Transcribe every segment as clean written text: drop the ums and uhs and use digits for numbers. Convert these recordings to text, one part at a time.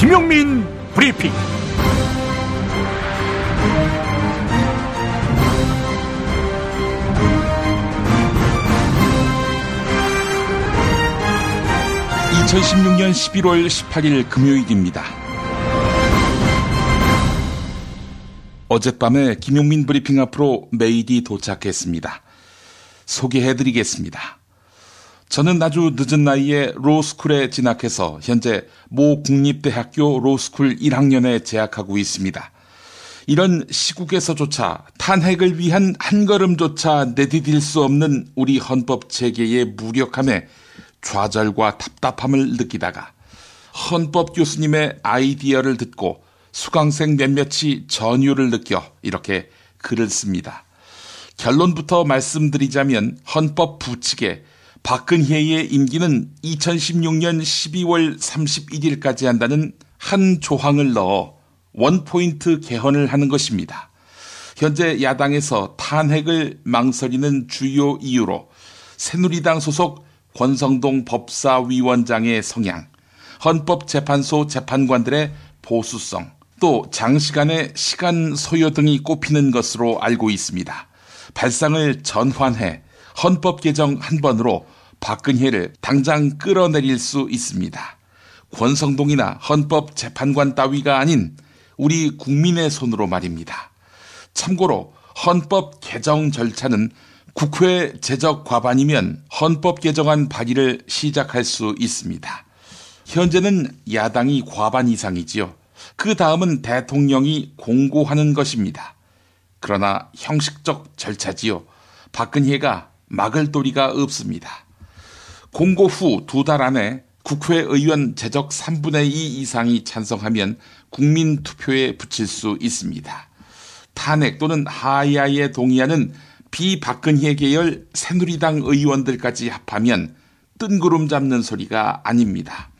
김용민 브리핑. (2016년 11월 18일) 금요일입니다. 어젯밤에 김용민 브리핑 앞으로 메일이 도착했습니다. 소개해드리겠습니다. 저는 아주 늦은 나이에 로스쿨에 진학해서 현재 모 국립대학교 로스쿨 1학년에 재학하고 있습니다. 이런 시국에서조차 탄핵을 위한 한 걸음조차 내디딜 수 없는 우리 헌법 체계의 무력함에 좌절과 답답함을 느끼다가 헌법 교수님의 아이디어를 듣고 수강생 몇몇이 전율을 느껴 이렇게 글을 씁니다. 결론부터 말씀드리자면 헌법 부칙에 박근혜의 임기는 2016년 12월 31일까지 한다는 한 조항을 넣어 원포인트 개헌을 하는 것입니다. 현재 야당에서 탄핵을 망설이는 주요 이유로 새누리당 소속 권성동 법사위원장의 성향, 헌법재판소 재판관들의 보수성, 또 장시간의 시간 소요 등이 꼽히는 것으로 알고 있습니다. 발상을 전환해 헌법 개정 한 번으로 박근혜를 당장 끌어내릴 수 있습니다. 권성동이나 헌법재판관 따위가 아닌 우리 국민의 손으로 말입니다. 참고로 헌법 개정 절차는 국회 제적 과반이면 헌법 개정안 발의를 시작할 수 있습니다. 현재는 야당이 과반 이상이지요. 그 다음은 대통령이 공고하는 것입니다. 그러나 형식적 절차지요. 박근혜가 막을 도리가 없습니다. 공고 후 2달 안에 국회의원 제적 3분의 2 이상이 찬성하면 국민투표에 붙일 수 있습니다. 탄핵 또는 하야에 동의하는 비박근혜 계열 새누리당 의원들까지 합하면 뜬구름 잡는 소리가 아닙니다.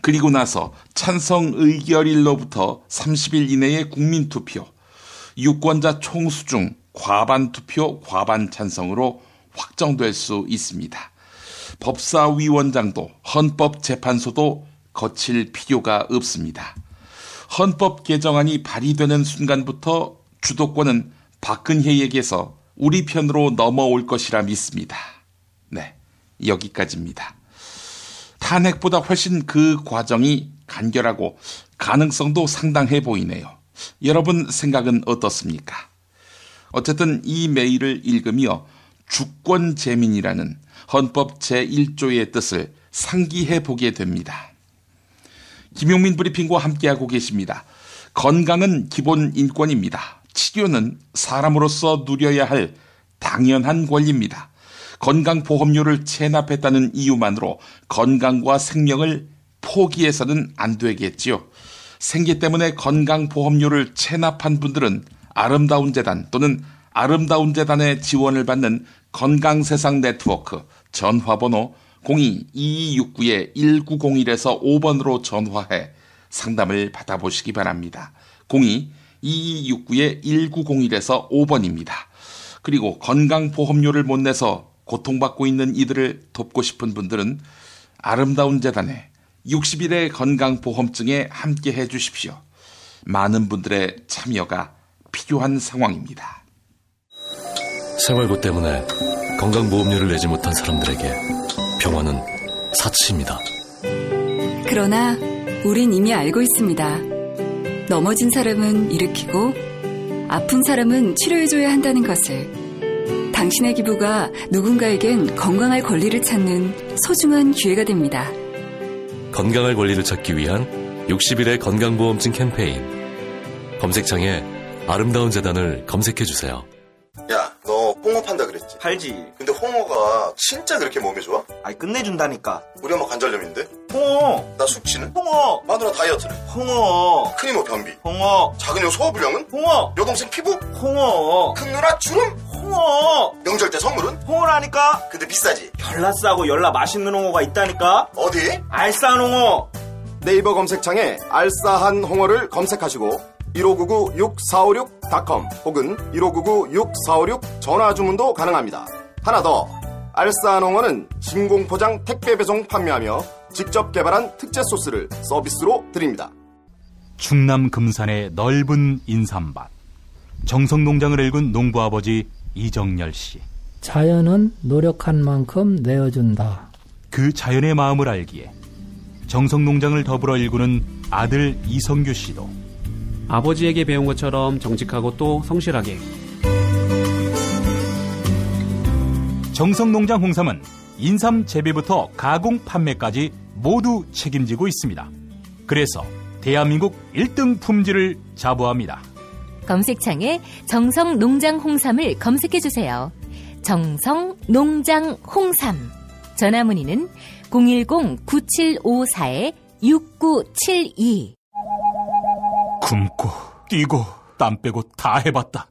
그리고 나서 찬성 의결일로부터 30일 이내에 국민투표, 유권자 총수 중 과반 투표, 과반 찬성으로 확정될 수 있습니다. 법사위원장도 헌법재판소도 거칠 필요가 없습니다. 헌법 개정안이 발의되는 순간부터 주도권은 박근혜에게서 우리 편으로 넘어올 것이라 믿습니다. 네, 여기까지입니다. 탄핵보다 훨씬 그 과정이 간결하고 가능성도 상당해 보이네요. 여러분 생각은 어떻습니까? 어쨌든 이 메일을 읽으며 주권재민이라는 헌법 제1조의 뜻을 상기해 보게 됩니다. 김용민 브리핑과 함께하고 계십니다. 건강은 기본 인권입니다. 치료는 사람으로서 누려야 할 당연한 권리입니다. 건강보험료를 체납했다는 이유만으로 건강과 생명을 포기해서는 안 되겠지요. 생계 때문에 건강보험료를 체납한 분들은 아름다운 재단 또는 아름다운 재단의 지원을 받는 건강세상 네트워크 전화번호 02-2269-1901에서 5번으로 전화해 상담을 받아보시기 바랍니다. 02-2269-1901에서 5번입니다. 그리고 건강보험료를 못 내서 고통받고 있는 이들을 돕고 싶은 분들은 아름다운 재단의 60일의 건강보험증에 함께 해주십시오. 많은 분들의 참여가 필요한 상황입니다. 생활고 때문에 건강보험료를 내지 못한 사람들에게 병원은 사치입니다. 그러나 우린 이미 알고 있습니다. 넘어진 사람은 일으키고 아픈 사람은 치료해줘야 한다는 것을. 당신의 기부가 누군가에겐 건강할 권리를 찾는 소중한 기회가 됩니다. 건강할 권리를 찾기 위한 60일의 건강보험증 캠페인. 검색창에 아름다운 재단을 검색해주세요. 야, 너 홍어 판다 그랬지? 팔지. 근데 홍어가 진짜 그렇게 몸에 좋아? 아이, 끝내준다니까. 우리 엄마 관절염인데? 홍어. 나 숙취는? 홍어. 마누라 다이어트는? 홍어. 큰이모 변비? 홍어. 작은 형 소화불량은? 홍어. 여동생 피부? 홍어. 큰 누나 주름? 홍어. 명절 때 선물은? 홍어라니까. 근데 비싸지? 열라 싸고 열라 맛있는 홍어가 있다니까. 어디? 알싸한 홍어. 네이버 검색창에 알싸한 홍어를 검색하시고 1599-6456.com 혹은 1599-6456 전화주문도 가능합니다. 하나 더, 알싸한 홍어는 진공포장 택배 배송 판매하며 직접 개발한 특제 소스를 서비스로 드립니다. 충남 금산의 넓은 인삼밭. 정성농장을 일군 농부아버지 이정열 씨. 자연은 노력한 만큼 내어준다. 그 자연의 마음을 알기에 정성농장을 더불어 일구는 아들 이성규 씨도 아버지에게 배운 것처럼 정직하고 또 성실하게. 정성농장 홍삼은 인삼 재배부터 가공 판매까지 모두 책임지고 있습니다. 그래서 대한민국 1등 품질을 자부합니다. 검색창에 정성농장 홍삼을 검색해주세요. 정성농장 홍삼. 전화문의는 010-9754-6972. 굶고 뛰고 땀 빼고 다 해봤다.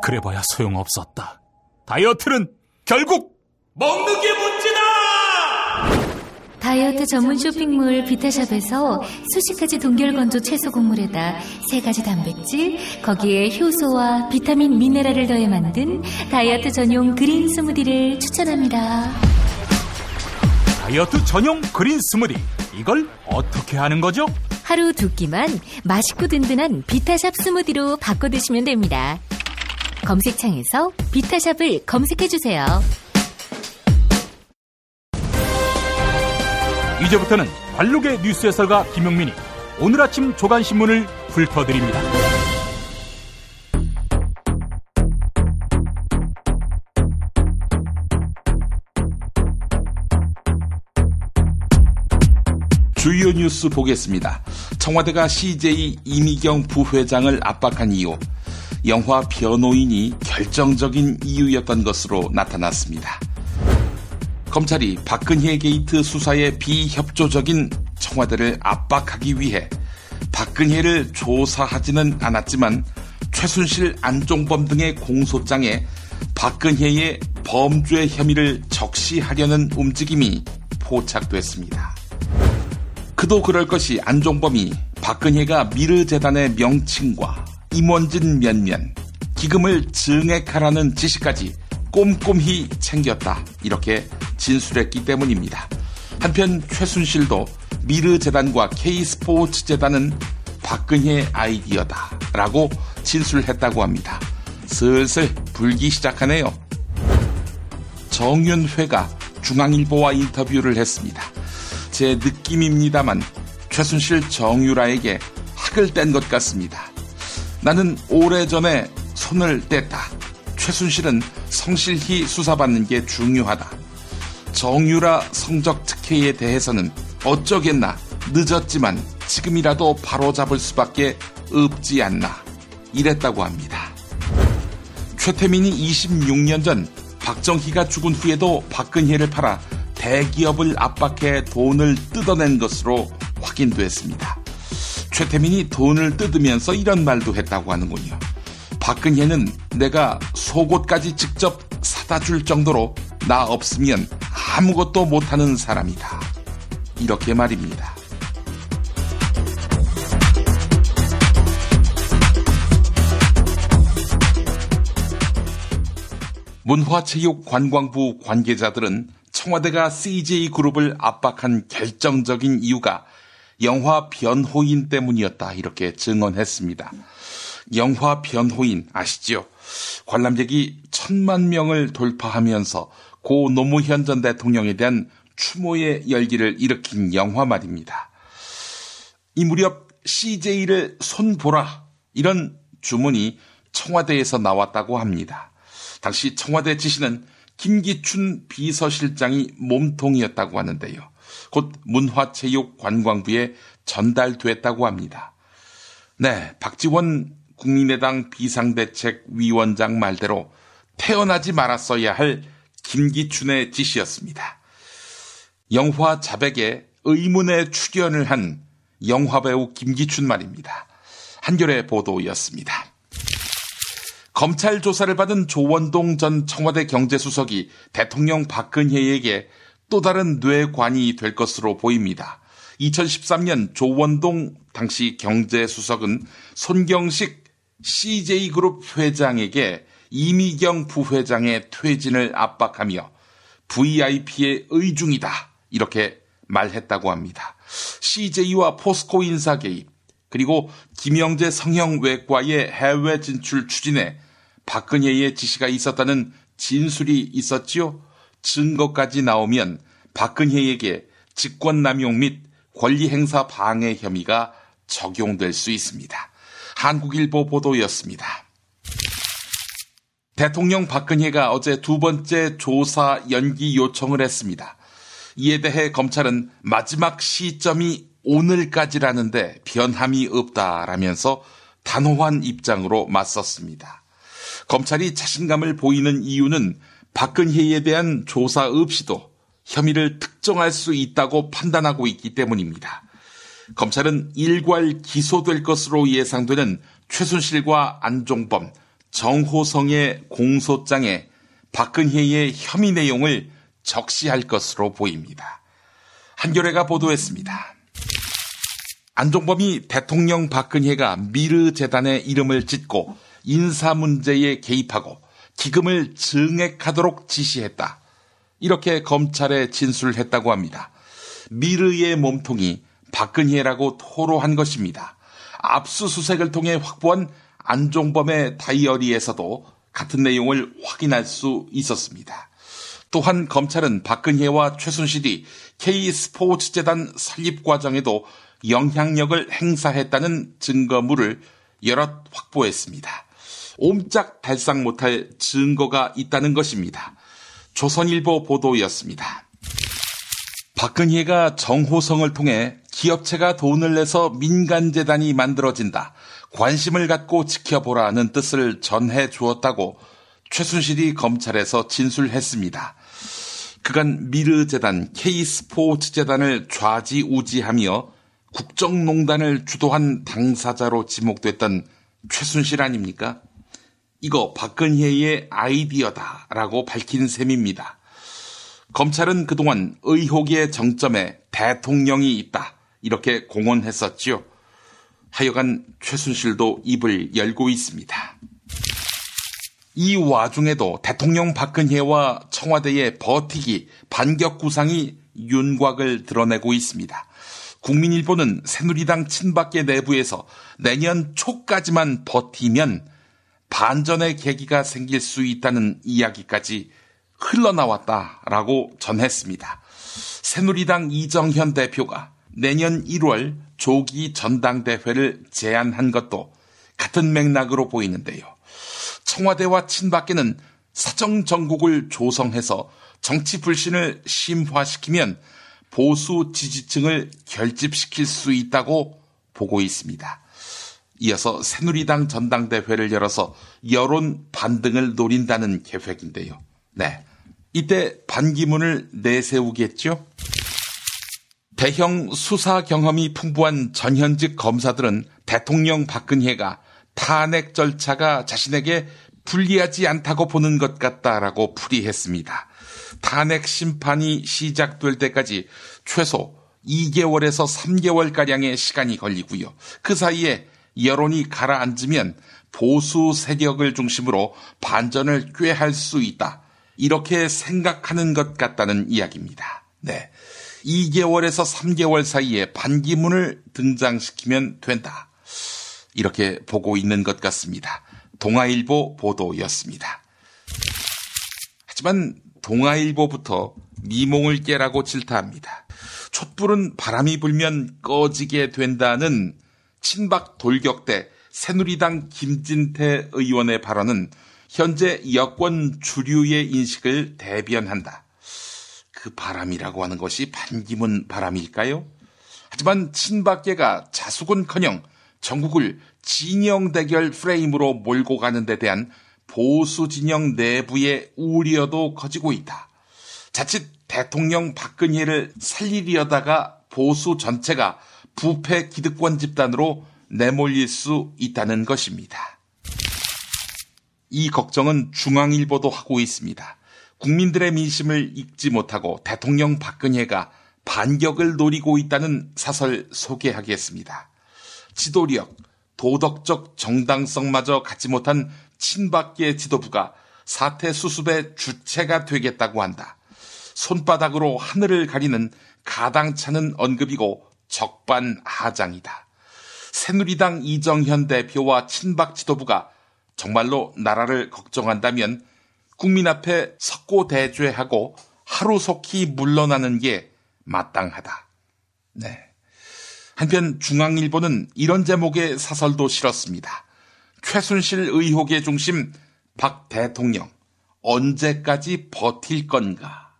그래봐야 소용없었다. 다이어트는 결국 먹는 게 문제다! 다이어트 전문 쇼핑몰 비타샵에서 수식가지 동결건조 채소 곡물에다 3가지 단백질, 거기에 효소와 비타민, 미네랄을 더해 만든 다이어트 전용 그린 스무디를 추천합니다. 다이어트 전용 그린 스무디, 이걸 어떻게 하는 거죠? 하루 2끼만 맛있고 든든한 비타샵 스무디로 바꿔 드시면 됩니다. 검색창에서 비타샵을 검색해주세요. 이제부터는 관록의 뉴스 해설가 김용민이 오늘 아침 조간신문을 훑어드립니다. 주요 뉴스 보겠습니다. 청와대가 CJ 이미경 부회장을 압박한 이유, 영화 변호인이 결정적인 이유였던 것으로 나타났습니다. 검찰이 박근혜 게이트 수사에 비협조적인 청와대를 압박하기 위해 박근혜를 조사하지는 않았지만 최순실, 안종범 등의 공소장에 박근혜의 범죄 혐의를 적시하려는 움직임이 포착됐습니다. 그도 그럴 것이 안종범이 박근혜가 미르재단의 명칭과 임원진 면면, 기금을 증액하라는 지시까지 꼼꼼히 챙겼다, 이렇게 진술했기 때문입니다. 한편 최순실도 미르재단과 K스포츠재단은 박근혜 아이디어다 라고 진술했다고 합니다. 슬슬 불기 시작하네요. 정윤회가 중앙일보와 인터뷰를 했습니다. 제 느낌입니다만 최순실 정유라에게 학을 뗀 것 같습니다. 나는 오래전에 손을 뗐다. 최순실은 성실히 수사받는 게 중요하다. 정유라 성적 특혜에 대해서는 어쩌겠나, 늦었지만 지금이라도 바로잡을 수밖에 없지 않나, 이랬다고 합니다. 최태민이 26년 전 박정희가 죽은 후에도 박근혜를 팔아 대기업을 압박해 돈을 뜯어낸 것으로 확인됐습니다. 최태민이 돈을 뜯으면서 이런 말도 했다고 하는군요. 박근혜는 내가 속옷까지 직접 사다 줄 정도로 나 없으면 아무것도 못하는 사람이다, 이렇게 말입니다. 문화체육관광부 관계자들은 청와대가 CJ그룹을 압박한 결정적인 이유가 영화 변호인 때문이었다, 이렇게 증언했습니다. 영화 변호인 아시죠? 관람객이 1000만 명을 돌파하면서 고 노무현 전 대통령에 대한 추모의 열기를 일으킨 영화 말입니다. 이 무렵 CJ를 손보라, 이런 주문이 청와대에서 나왔다고 합니다. 당시 청와대 지시는 김기춘 비서실장이 몸통이었다고 하는데요. 곧 문화체육관광부에 전달됐다고 합니다. 네, 박지원 국민의당 비상대책위원장 말대로 태어나지 말았어야 할 김기춘의 지시였습니다. 영화 자백에 의문의 출연을 한 영화배우 김기춘 말입니다. 한겨레 보도였습니다. 검찰 조사를 받은 조원동 전 청와대 경제수석이 대통령 박근혜에게 또 다른 뇌관이 될 것으로 보입니다. 2013년 조원동 당시 경제수석은 손경식 CJ그룹 회장에게 이미경 부회장의 퇴진을 압박하며 VIP의 의중이다, 이렇게 말했다고 합니다. CJ와 포스코 인사 개입, 그리고 김영재 성형외과의 해외 진출 추진에 박근혜의 지시가 있었다는 진술이 있었지요. 증거까지 나오면 박근혜에게 직권남용 및 권리행사 방해 혐의가 적용될 수 있습니다. 한국일보 보도였습니다. 대통령 박근혜가 어제 두 번째 조사 연기 요청을 했습니다. 이에 대해 검찰은 마지막 시점이 오늘까지라는데 변함이 없다라면서 단호한 입장으로 맞섰습니다. 검찰이 자신감을 보이는 이유는 박근혜에 대한 조사 없이도 혐의를 특정할 수 있다고 판단하고 있기 때문입니다. 검찰은 일괄 기소될 것으로 예상되는 최순실과 안종범, 정호성의 공소장에 박근혜의 혐의 내용을 적시할 것으로 보입니다. 한겨레가 보도했습니다. 안종범이 대통령 박근혜가 미르재단에 이름을 짓고 인사 문제에 개입하고 기금을 증액하도록 지시했다. 이렇게 검찰에 진술했다고 합니다. 미르의 몸통이 박근혜라고 토로한 것입니다. 압수수색을 통해 확보한 안종범의 다이어리에서도 같은 내용을 확인할 수 있었습니다. 또한 검찰은 박근혜와 최순실이 K스포츠재단 설립 과정에도 영향력을 행사했다는 증거물을 여럿 확보했습니다. 옴짝달싹 못할 증거가 있다는 것입니다. 조선일보 보도였습니다. 박근혜가 정호성을 통해 기업체가 돈을 내서 민간재단이 만들어진다. 관심을 갖고 지켜보라는 뜻을 전해 주었다고 최순실이 검찰에서 진술했습니다. 그간 미르재단, K스포츠재단을 좌지우지하며 국정농단을 주도한 당사자로 지목됐던 최순실 아닙니까? 이거 박근혜의 아이디어다라고 밝힌 셈입니다. 검찰은 그동안 의혹의 정점에 대통령이 있다 이렇게 공언했었지요. 하여간 최순실도 입을 열고 있습니다. 이 와중에도 대통령 박근혜와 청와대의 버티기, 반격 구상이 윤곽을 드러내고 있습니다. 국민일보는 새누리당 친박계 내부에서 내년 초까지만 버티면 반전의 계기가 생길 수 있다는 이야기까지 흘러나왔다라고 전했습니다. 새누리당 이정현 대표가 내년 1월 조기 전당대회를 제안한 것도 같은 맥락으로 보이는데요. 청와대와 친박계는 사정정국을 조성해서 정치 불신을 심화시키면 보수 지지층을 결집시킬 수 있다고 보고 있습니다. 이어서 새누리당 전당대회를 열어서 여론 반등을 노린다는 계획인데요. 네, 이때 반기문을 내세우겠죠? 대형 수사 경험이 풍부한 전현직 검사들은 대통령 박근혜가 탄핵 절차가 자신에게 불리하지 않다고 보는 것 같다라고 풀이했습니다. 탄핵 심판이 시작될 때까지 최소 2개월에서 3개월가량의 시간이 걸리고요. 그 사이에 여론이 가라앉으면 보수 세력을 중심으로 반전을 꾀할 수 있다. 이렇게 생각하는 것 같다는 이야기입니다. 네, 2개월에서 3개월 사이에 반기문을 등장시키면 된다. 이렇게 보고 있는 것 같습니다. 동아일보 보도였습니다. 하지만 동아일보부터 미몽을 깨라고 질타합니다. 촛불은 바람이 불면 꺼지게 된다는 친박 돌격대 새누리당 김진태 의원의 발언은 현재 여권 주류의 인식을 대변한다. 그 바람이라고 하는 것이 반기문 바람일까요? 하지만 친박계가 자숙은커녕 전국을 진영 대결 프레임으로 몰고 가는 데 대한 보수 진영 내부의 우려도 커지고 있다. 자칫 대통령 박근혜를 살리려다가 보수 전체가 부패 기득권 집단으로 내몰릴 수 있다는 것입니다. 이 걱정은 중앙일보도 하고 있습니다. 국민들의 민심을 읽지 못하고 대통령 박근혜가 반격을 노리고 있다는 사설 소개하겠습니다. 지도력, 도덕적 정당성마저 갖지 못한 친박계 지도부가 사태 수습의 주체가 되겠다고 한다. 손바닥으로 하늘을 가리는 가당찮은 언급이고 적반하장이다. 새누리당 이정현 대표와 친박 지도부가 정말로 나라를 걱정한다면 국민 앞에 석고대죄하고 하루속히 물러나는 게 마땅하다. 네. 한편 중앙일보는 이런 제목의 사설도 실었습니다. 최순실 의혹의 중심 박 대통령 언제까지 버틸 건가,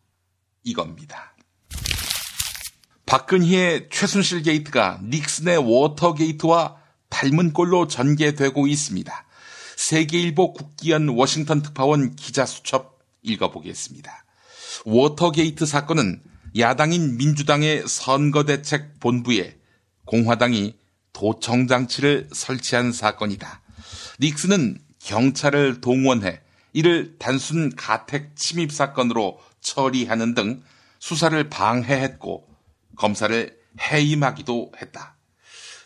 이겁니다. 박근혜의 최순실 게이트가 닉슨의 워터 게이트와 닮은 꼴로 전개되고 있습니다. 세계일보 국기현 워싱턴 특파원 기자 수첩 읽어보겠습니다. 워터게이트 사건은 야당인 민주당의 선거대책본부에 공화당이 도청장치를 설치한 사건이다. 닉슨은 경찰을 동원해 이를 단순 가택 침입 사건으로 처리하는 등 수사를 방해했고 검사를 해임하기도 했다.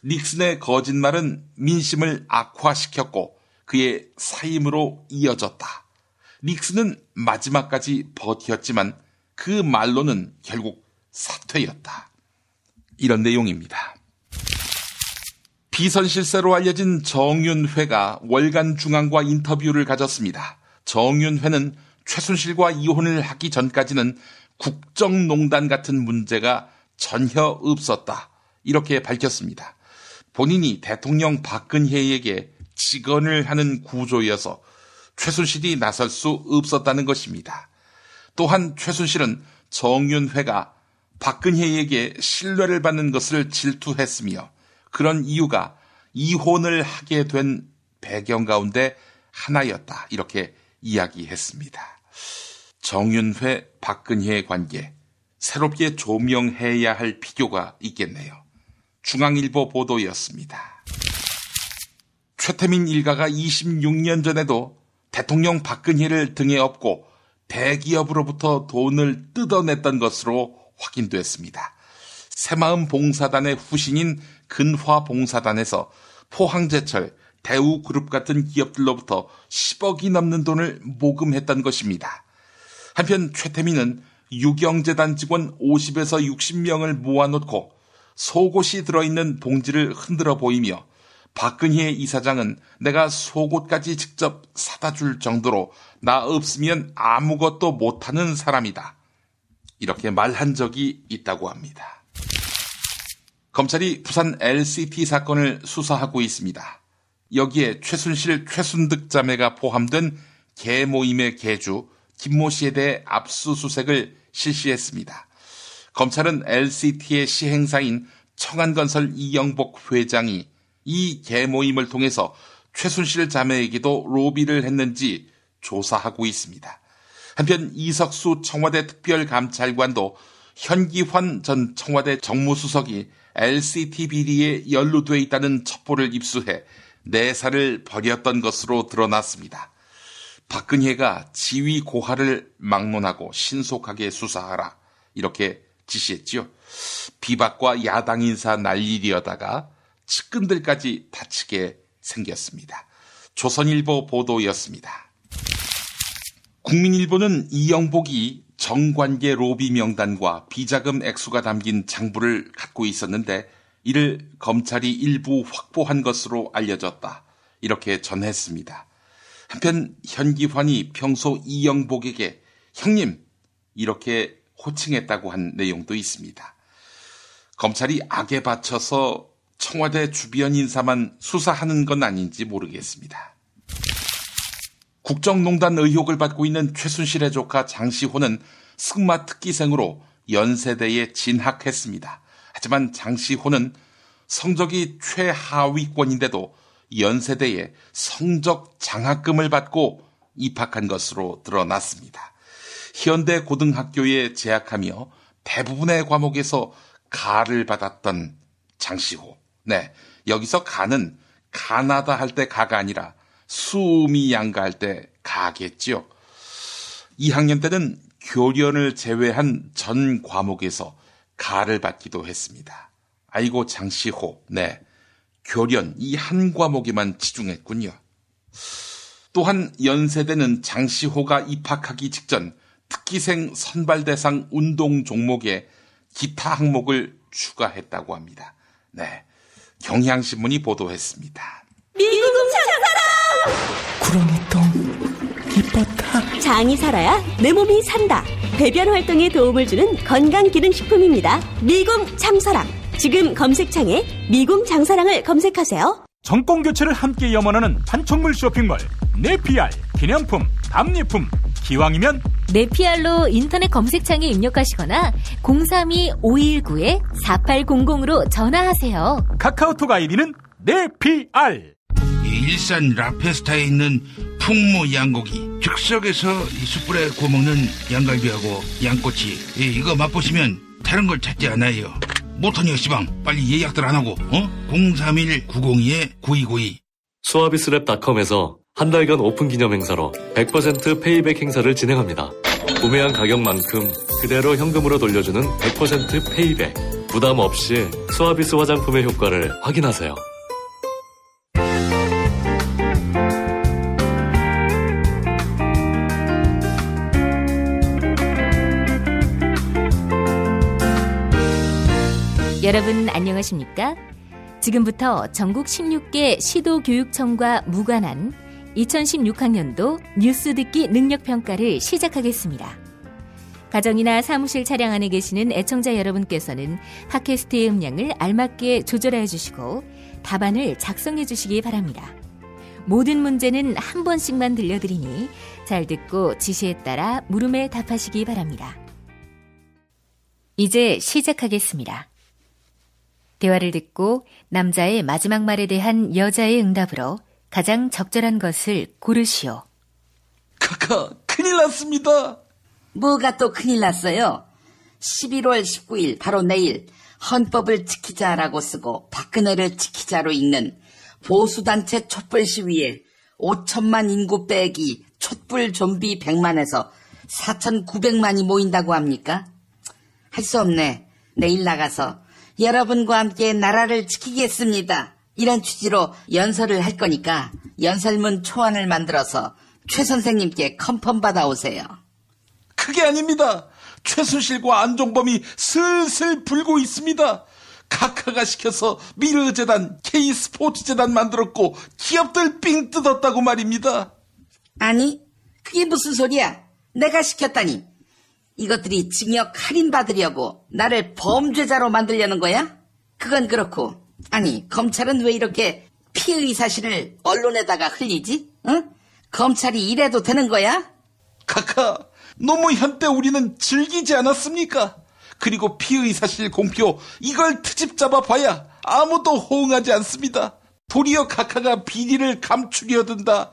닉슨의 거짓말은 민심을 악화시켰고 그의 사임으로 이어졌다. 닉슨은 마지막까지 버텼지만 그 말로는 결국 사퇴였다. 이런 내용입니다. 비선실세로 알려진 정윤회가 월간 중앙과 인터뷰를 가졌습니다. 정윤회는 최순실과 이혼을 하기 전까지는 국정농단 같은 문제가 전혀 없었다, 이렇게 밝혔습니다. 본인이 대통령 박근혜에게 직언을 하는 구조여서 최순실이 나설 수 없었다는 것입니다. 또한 최순실은 정윤회가 박근혜에게 신뢰를 받는 것을 질투했으며 그런 이유가 이혼을 하게 된 배경 가운데 하나였다, 이렇게 이야기했습니다. 정윤회 박근혜 관계 새롭게 조명해야 할 필요가 있겠네요. 중앙일보 보도였습니다. 최태민 일가가 26년 전에도 대통령 박근혜를 등에 업고 대기업으로부터 돈을 뜯어냈던 것으로 확인됐습니다. 새마음 봉사단의 후신인 근화봉사단에서 포항제철, 대우그룹 같은 기업들로부터 10억이 넘는 돈을 모금했던 것입니다. 한편 최태민은 유경재단 직원 50에서 60명을 모아놓고 속옷이 들어있는 봉지를 흔들어 보이며 박근혜 이사장은 내가 속옷까지 직접 사다 줄 정도로 나 없으면 아무것도 못하는 사람이다, 이렇게 말한 적이 있다고 합니다. 검찰이 부산 LCT 사건을 수사하고 있습니다. 여기에 최순실, 최순득 자매가 포함된 개모임의 개주 김모 씨에 대해 압수수색을 실시했습니다. 검찰은 LCT의 시행사인 청안건설 이영복 회장이 이 개모임을 통해서 최순실 자매에게도 로비를 했는지 조사하고 있습니다. 한편 이석수 청와대 특별감찰관도 현기환 전 청와대 정무수석이 LCT 비리에 연루돼 있다는 첩보를 입수해 내사를 벌였던 것으로 드러났습니다. 박근혜가 지위 고하를 막론하고 신속하게 수사하라, 이렇게 지시했지요. 비박과 야당 인사 날리려다가 측근들까지 다치게 생겼습니다. 조선일보 보도였습니다. 국민일보는 이영복이 정관계 로비 명단과 비자금 액수가 담긴 장부를 갖고 있었는데 이를 검찰이 일부 확보한 것으로 알려졌다, 이렇게 전했습니다. 한편 현기환이 평소 이영복에게 형님, 이렇게 호칭했다고 한 내용도 있습니다. 검찰이 악에 받쳐서 청와대 주변 인사만 수사하는 건 아닌지 모르겠습니다. 국정농단 의혹을 받고 있는 최순실의 조카 장시호는 승마 특기생으로 연세대에 진학했습니다. 하지만 장시호는 성적이 최하위권인데도 연세대에 성적 장학금을 받고 입학한 것으로 드러났습니다. 현대 고등학교에 재학하며 대부분의 과목에서 가를 받았던 장시호. 네, 여기서 가는 가나다 할 때 가가 아니라 수미 양가할 때 가겠죠. 2학년 때는 교련을 제외한 전 과목에서 가를 받기도 했습니다. 아이고 장시호, 네, 교련 이 한 과목에만 치중했군요. 또한 연세대는 장시호가 입학하기 직전 특기생 선발대상 운동 종목에 기타 항목을 추가했다고 합니다. 네, 경향신문이 보도했습니다. 미궁 장사랑! 구렁이똥 이뻤다. 장이 살아야 내 몸이 산다. 배변 활동에 도움을 주는 건강기능식품입니다. 미궁 장사랑. 지금 검색창에 미궁 장사랑을 검색하세요. 정권교체를 함께 염원하는 판촉물 쇼핑몰 네피알. 기념품, 답례품, 기왕이면 네피알로 인터넷 검색창에 입력하시거나 032-519-4800으로 전화하세요. 카카오톡 아이디는 네피알. 일산 라페스타에 있는 풍무 양고기, 즉석에서 숯불에 구워먹는 양갈비하고 양꼬치, 이거 맛보시면 다른 걸 찾지 않아요. 못하니요 시방, 빨리 예약들 안 하고 031-902-9292. 수아비스랩닷컴에서 한 달간 오픈 기념 행사로 100% 페이백 행사를 진행합니다. 구매한 가격만큼 그대로 현금으로 돌려주는 100% 페이백. 부담 없이 수아비스 화장품의 효과를 확인하세요. 여러분 안녕하십니까? 지금부터 전국 16개 시도교육청과 무관한 2016학년도 뉴스 듣기 능력평가를 시작하겠습니다. 가정이나 사무실 차량 안에 계시는 애청자 여러분께서는 팟캐스트의 음량을 알맞게 조절해 주시고 답안을 작성해 주시기 바랍니다. 모든 문제는 한 번씩만 들려드리니 잘 듣고 지시에 따라 물음에 답하시기 바랍니다. 이제 시작하겠습니다. 대화를 듣고 남자의 마지막 말에 대한 여자의 응답으로 가장 적절한 것을 고르시오. 카카, 큰일 났습니다. 뭐가 또 큰일 났어요? 11월 19일 바로 내일 헌법을 지키자라고 쓰고 박근혜를 지키자로 읽는 보수단체 촛불 시위에 5천만 인구 빼기 촛불 좀비 100만에서 4,900만이 모인다고 합니까? 할 수 없네. 내일 나가서 여러분과 함께 나라를 지키겠습니다. 이런 취지로 연설을 할 거니까 연설문 초안을 만들어서 최 선생님께 컨펌 받아오세요. 그게 아닙니다. 최순실과 안종범이 슬슬 불고 있습니다. 카카가 시켜서 미르재단, K스포츠재단 만들었고 기업들 삥 뜯었다고 말입니다. 아니, 그게 무슨 소리야? 내가 시켰다니. 이것들이 징역 할인 받으려고 나를 범죄자로 만들려는 거야? 그건 그렇고, 아니 검찰은 왜 이렇게 피의 사실을 언론에다가 흘리지? 응? 검찰이 이래도 되는 거야? 카카, 노무현 때 우리는 즐기지 않았습니까? 그리고 피의 사실 공표, 이걸 트집 잡아봐야 아무도 호응하지 않습니다. 도리어 카카가 비리를 감추려 든다,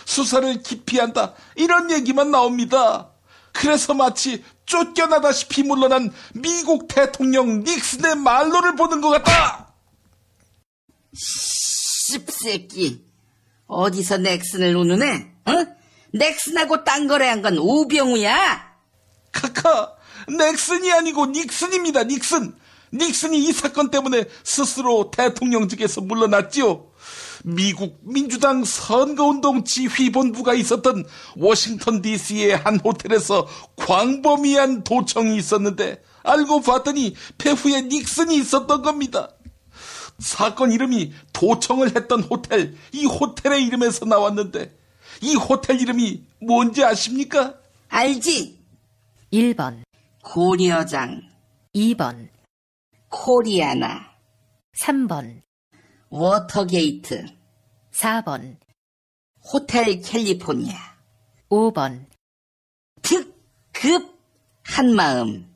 수사를 기피한다, 이런 얘기만 나옵니다. 그래서 마치 쫓겨나다시피 물러난 미국 대통령 닉슨의 말로를 보는 것 같다. 씹새끼, 어디서 넥슨을 우느네? 넥슨하고 딴 거래한 건 우병우야. 카카, 넥슨이 아니고 닉슨입니다. 닉슨이 이 사건 때문에 스스로 대통령직에서 물러났지요. 미국 민주당 선거운동 지휘본부가 있었던 워싱턴 DC의 한 호텔에서 광범위한 도청이 있었는데 알고 봤더니 배후에 닉슨이 있었던 겁니다. 사건 이름이 도청을 했던 호텔, 이 호텔의 이름에서 나왔는데 이 호텔 이름이 뭔지 아십니까? 알지? 1번 고려장, 2번 코리아나, 3번 워터게이트, 4번 호텔 캘리포니아, 5번 특급 한마음.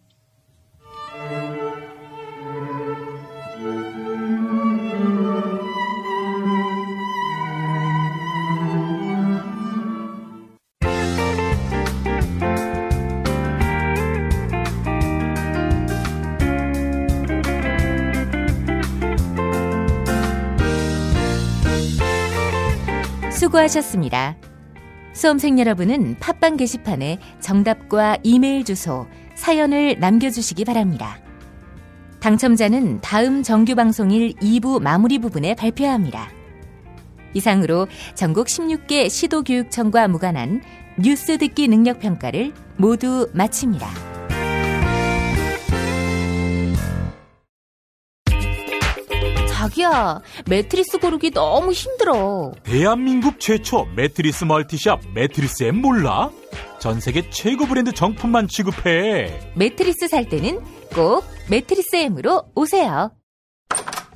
수고하셨습니다. 수험생 여러분은 팟빵 게시판에 정답과 이메일 주소, 사연을 남겨주시기 바랍니다. 당첨자는 다음 정규방송일 2부 마무리 부분에 발표합니다. 이상으로 전국 16개 시도교육청과 무관한 뉴스 듣기 능력평가를 모두 마칩니다. 자기야, 매트리스 고르기 너무 힘들어. 대한민국 최초 매트리스 멀티샵 매트리스엠 몰라? 전 세계 최고 브랜드 정품만 취급해. 매트리스 살 때는 꼭 매트리스엠으로 오세요.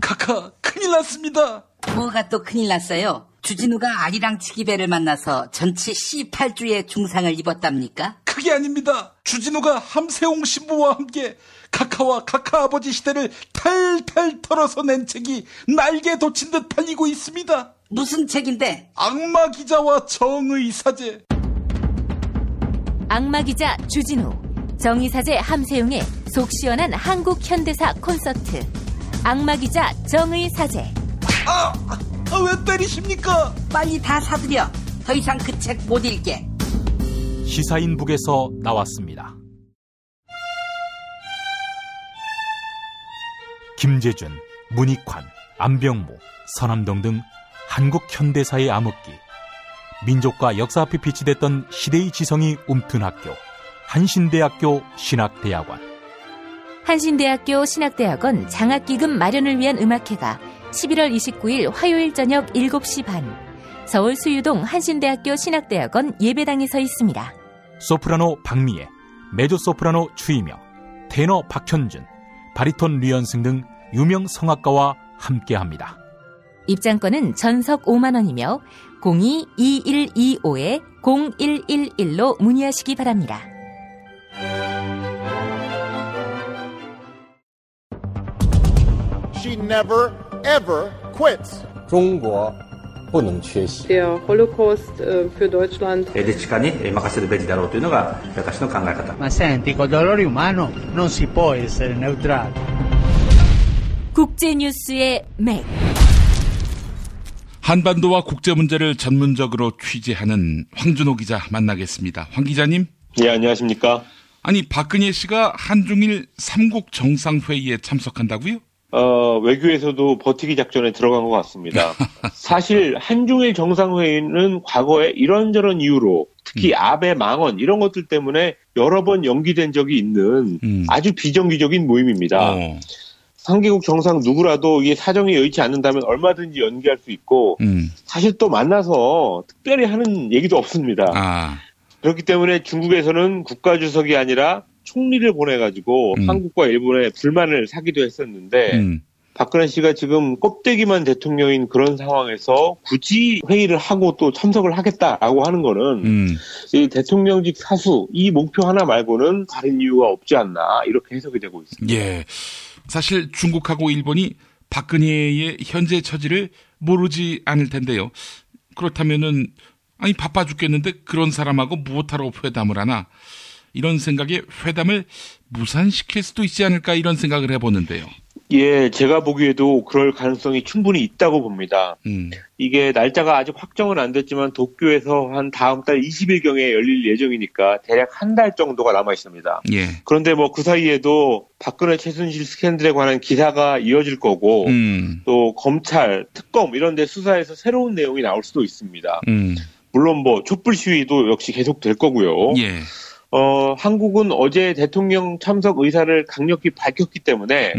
카카, 큰일 났습니다. 뭐가 또 큰일 났어요? 주진우가 아리랑치기배를 만나서 전치 18주의 중상을 입었답니까? 그게 아닙니다. 주진우가 함세홍 신부와 함께 카카와 카카 아버지 시대를 탈탈 털어서 낸 책이 날개 돋친 듯 팔리고 있습니다. 무슨 책인데? 악마 기자와 정의 사제. 악마 기자 주진우, 정의 사제 함세웅의 속 시원한 한국 현대사 콘서트. 악마 기자 정의 사제. 왜 때리십니까? 빨리 다 사드려. 더 이상 그 책 못 읽게. 시사인북에서 나왔습니다. 김재준, 문익환, 안병무, 서남동 등 한국 현대사의 암흑기, 민족과 역사 앞에 비치됐던 시대의 지성이 움튼 학교, 한신대학교 신학대학원. 한신대학교 신학대학원 장학기금 마련을 위한 음악회가 11월 29일 화요일 저녁 7시 반, 서울 수유동 한신대학교 신학대학원 예배당에 서 있습니다. 소프라노 박미애, 메조소프라노 추이명, 테너 박현준, 바리톤 류연승 등 유명 성악가와 함께합니다. 입장권은 전석 5만 원이며 02-2125-0111로 문의하시기 바랍니다. She never ever quits. 中国不能缺席。 Der Holocaust für Deutschland. Ma senti, col dolore umano non si può essere neutrali. 국제뉴스의 맥. 한반도와 국제 문제를 전문적으로 취재하는 황준호 기자 만나겠습니다. 황 기자님. 예, 안녕하십니까. 아니, 박근혜 씨가 한중일 3국 정상회의에 참석한다고요? 외교에서도 버티기 작전에 들어간 것 같습니다. 사실 한중일 정상회의는 과거에 이런저런 이유로 특히 아베 망언 이런 것들 때문에 여러 번 연기된 적이 있는 아주 비정기적인 모임입니다. 3개국 정상 누구라도 이게 사정이 여의치 않는다면 얼마든지 연기할 수 있고 사실 또 만나서 특별히 하는 얘기도 없습니다. 그렇기 때문에 중국에서는 국가주석이 아니라 총리를 보내가지고 한국과 일본에 불만을 사기도 했었는데 박근혜 씨가 지금 껍데기만 대통령인 그런 상황에서 굳이 회의를 하고 또 참석을 하겠다라고 하는 거는 이 대통령직 사수 이 목표 하나 말고는 다른 이유가 없지 않나 이렇게 해석이 되고 있습니다. 예, 사실 중국하고 일본이 박근혜의 현재 처지를 모르지 않을 텐데요. 그렇다면은 아니 바빠 죽겠는데 그런 사람하고 무엇하러 회담을 하나? 이런 생각에 회담을 무산시킬 수도 있지 않을까 이런 생각을 해보는데요. 예, 제가 보기에도 그럴 가능성이 충분히 있다고 봅니다. 이게 날짜가 아직 확정은 안 됐지만 도쿄에서 한 다음 달 20일경에 열릴 예정이니까 대략 한 달 정도가 남아 있습니다. 예. 그런데 뭐 그 사이에도 박근혜 최순실 스캔들에 관한 기사가 이어질 거고 또 검찰, 특검 이런 데 수사에서 새로운 내용이 나올 수도 있습니다. 물론 뭐 촛불 시위도 역시 계속될 거고요. 예. 한국은 어제 대통령 참석 의사를 강력히 밝혔기 때문에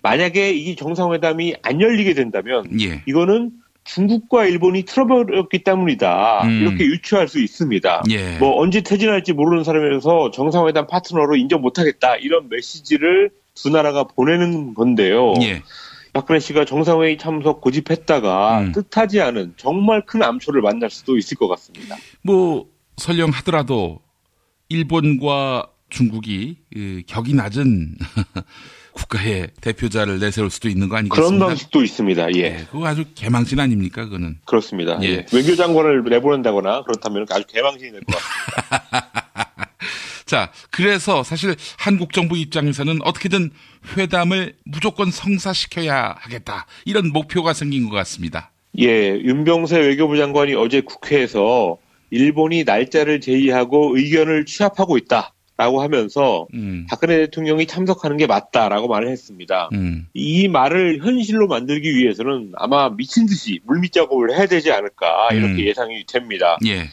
만약에 이 정상회담이 안 열리게 된다면 이거는 중국과 일본이 틀어버렸기 때문이다. 이렇게 유추할 수 있습니다. 예. 뭐 언제 퇴진할지 모르는 사람이라서 정상회담 파트너로 인정 못하겠다. 이런 메시지를 두 나라가 보내는 건데요. 예. 박근혜 씨가 정상회의 참석 고집했다가 뜻하지 않은 정말 큰 암초를 만날 수도 있을 것 같습니다. 뭐 설령 하더라도 일본과 중국이 격이 낮은 국가의 대표자를 내세울 수도 있는 거 아니겠습니까? 그런 방식도 있습니다. 예. 그거 아주 개망신 아닙니까, 그거는? 그렇습니다. 예. 예. 외교장관을 내보낸다거나 그렇다면 아주 개망신이 될 것 같습니다. 자, 그래서 사실 한국 정부 입장에서는 어떻게든 회담을 무조건 성사시켜야 하겠다. 이런 목표가 생긴 것 같습니다. 예, 윤병세 외교부 장관이 어제 국회에서 일본이 날짜를 제의하고 의견을 취합하고 있다라고 하면서 박근혜 대통령이 참석하는 게 맞다라고 말을 했습니다. 이 말을 현실로 만들기 위해서는 아마 미친 듯이 물밑작업을 해야 되지 않을까 이렇게 예상이 됩니다. 예.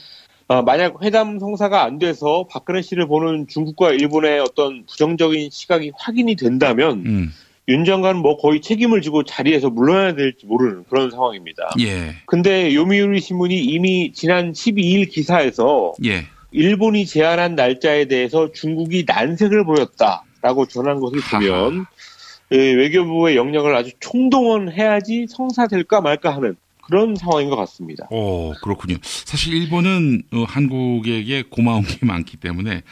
만약 회담 성사가 안 돼서 박근혜 씨를 보는 중국과 일본의 어떤 부정적인 시각이 확인이 된다면 윤 장관은 뭐 거의 책임을 지고 자리에서 물러나야 될지 모르는 그런 상황입니다. 예. 근데 요미우리 신문이 이미 지난 12일 기사에서 예. 일본이 제안한 날짜에 대해서 중국이 난색을 보였다라고 전한 것을 보면 외교부의 역량을 아주 총동원해야지 성사될까 말까 하는 그런 상황인 것 같습니다. 그렇군요. 사실 일본은 한국에게 고마운 게 많기 때문에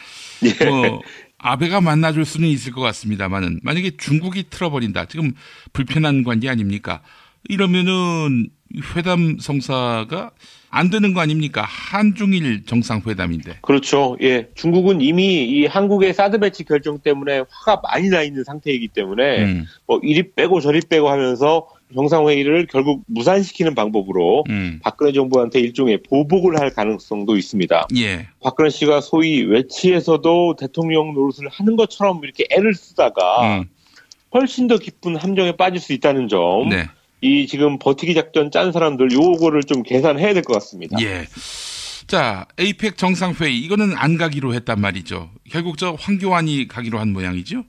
아베가 만나줄 수는 있을 것 같습니다만은 만약에 중국이 틀어버린다. 지금 불편한 관계 아닙니까? 이러면은 회담 성사가 안 되는 거 아닙니까? 한중일 정상회담인데. 그렇죠. 예. 중국은 이미 이 한국의 사드 배치 결정 때문에 화가 많이 나 있는 상태이기 때문에 뭐 이리 빼고 저리 빼고 하면서 정상회의를 결국 무산시키는 방법으로 박근혜 정부한테 일종의 보복을 할 가능성도 있습니다. 예. 박근혜 씨가 소위 외치에서도 대통령 노릇을 하는 것처럼 이렇게 애를 쓰다가 훨씬 더 깊은 함정에 빠질 수 있다는 점. 네. 이 지금 버티기 작전 짠 사람들 요거를 좀 계산해야 될 것 같습니다. 예. 자, 에이펙 정상회의 이거는 안 가기로 했단 말이죠. 결국 저 황교안이 가기로 한 모양이죠?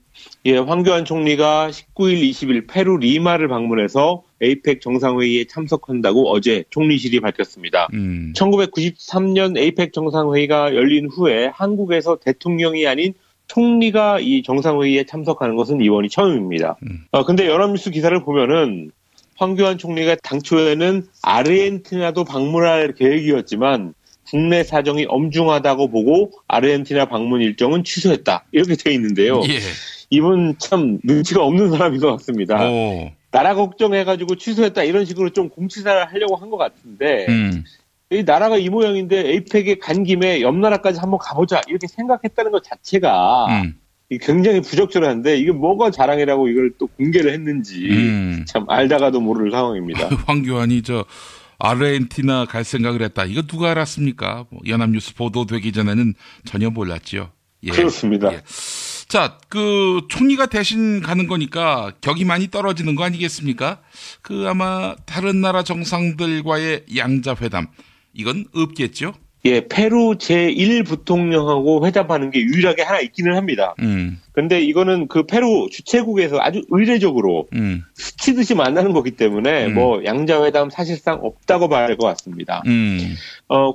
예, 황교안 총리가 19일, 20일 페루 리마를 방문해서 에이펙 정상회의에 참석한다고 어제 총리실이 밝혔습니다. 1993년 에이펙 정상회의가 열린 후에 한국에서 대통령이 아닌 총리가 이 정상회의에 참석하는 것은 이번이 처음입니다. 근데 연합뉴스 기사를 보면은 황교안 총리가 당초에는 아르헨티나도 방문할 계획이었지만 국내 사정이 엄중하다고 보고 아르헨티나 방문 일정은 취소했다. 이렇게 돼 있는데요. 예. 이분 참 눈치가 없는 사람인 것 같습니다. 나라 걱정해가지고 취소했다 이런 식으로 좀 공치사를 하려고 한 것 같은데 이 나라가 이 모양인데 에이펙에 간 김에 옆 나라까지 한번 가보자 이렇게 생각했다는 것 자체가 굉장히 부적절한데 이게 뭐가 자랑이라고 이걸 또 공개를 했는지 참 알다가도 모를 상황입니다. 황교안이 아르헨티나 갈 생각을 했다. 이거 누가 알았습니까? 연합뉴스 보도되기 전에는 전혀 몰랐죠. 예. 그렇습니다. 예. 자, 총리가 대신 가는 거니까 격이 많이 떨어지는 거 아니겠습니까? 아마 다른 나라 정상들과의 양자회담 이건 없겠죠? 예, 페루 제1부통령하고 회담하는 게 유일하게 하나 있기는 합니다. 근데 이거는 페루 주최국에서 아주 의례적으로 스치듯이 만나는 거기 때문에 양자회담 사실상 없다고 봐야 할 것 같습니다.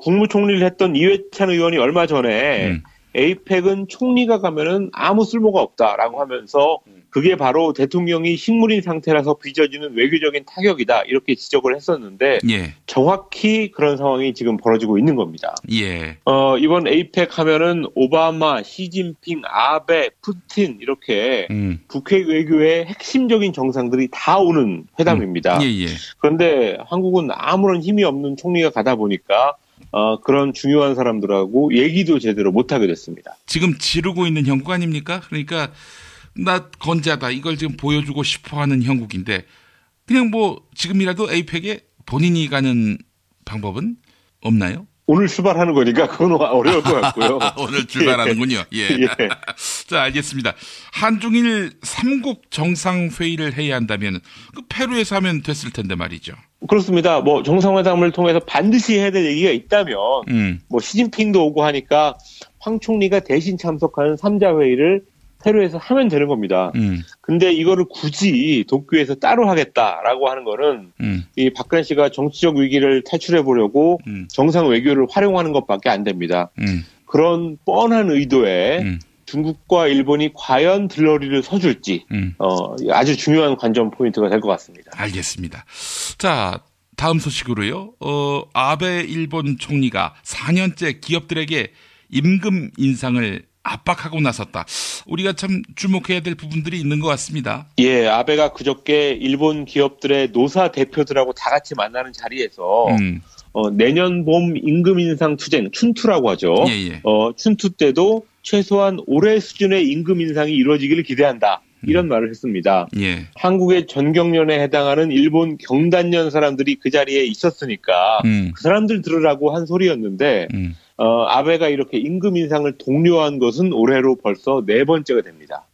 국무총리를 했던 이회찬 의원이 얼마 전에 에이펙은 총리가 가면은 아무 쓸모가 없다라고 하면서 그게 바로 대통령이 식물인 상태라서 빚어지는 외교적인 타격이다 이렇게 지적을 했었는데 정확히 그런 상황이 지금 벌어지고 있는 겁니다. 예. 이번 에이펙 하면은 오바마, 시진핑, 아베, 푸틴 이렇게 북핵 외교의 핵심적인 정상들이 다 오는 회담입니다. 그런데 한국은 아무런 힘이 없는 총리가 가다 보니까 그런 중요한 사람들하고 얘기도 제대로 못하게 됐습니다. 지금 지르고 있는 형국 아닙니까? 그러니까 나 건재하다 이걸 지금 보여주고 싶어하는 형국인데 그냥 지금이라도 에이펙에 본인이 가는 방법은 없나요? 오늘 출발하는 거니까 그건 어려울 것 같고요. 오늘 출발하는군요. 예. 자, 알겠습니다. 한중일 3국 정상회의를 해야 한다면 페루에서 하면 됐을 텐데 말이죠. 그렇습니다. 정상회담을 통해서 반드시 해야 될 얘기가 있다면 시진핑도 오고 하니까 황 총리가 대신 참석하는 3자 회의를 페루에서 하면 되는 겁니다. 근데 이거를 굳이 도쿄에서 따로 하겠다라고 하는 거는 이 박근혜 씨가 정치적 위기를 탈출해 보려고 정상 외교를 활용하는 것밖에 안 됩니다. 그런 뻔한 의도에 중국과 일본이 과연 들러리를 서줄지 아주 중요한 관전 포인트가 될 것 같습니다. 알겠습니다. 자, 다음 소식으로요. 아베 일본 총리가 4년째 기업들에게 임금 인상을 압박하고 나섰다. 우리가 참 주목해야 될 부분들이 있는 것 같습니다. 예, 아베가 그저께 일본 기업들의 노사 대표들하고 다 같이 만나는 자리에서 내년 봄 임금 인상 투쟁, 춘투라고 하죠. 춘투 때도 최소한 올해 수준의 임금 인상이 이루어지기를 기대한다. 이런 말을 했습니다. 한국의 전경련에 해당하는 일본 경단련 사람들이 그 자리에 있었으니까 그 사람들 들으라고 한 소리였는데 아베가 이렇게 임금 인상을 독려한 것은 올해로 벌써 4번째가 됩니다.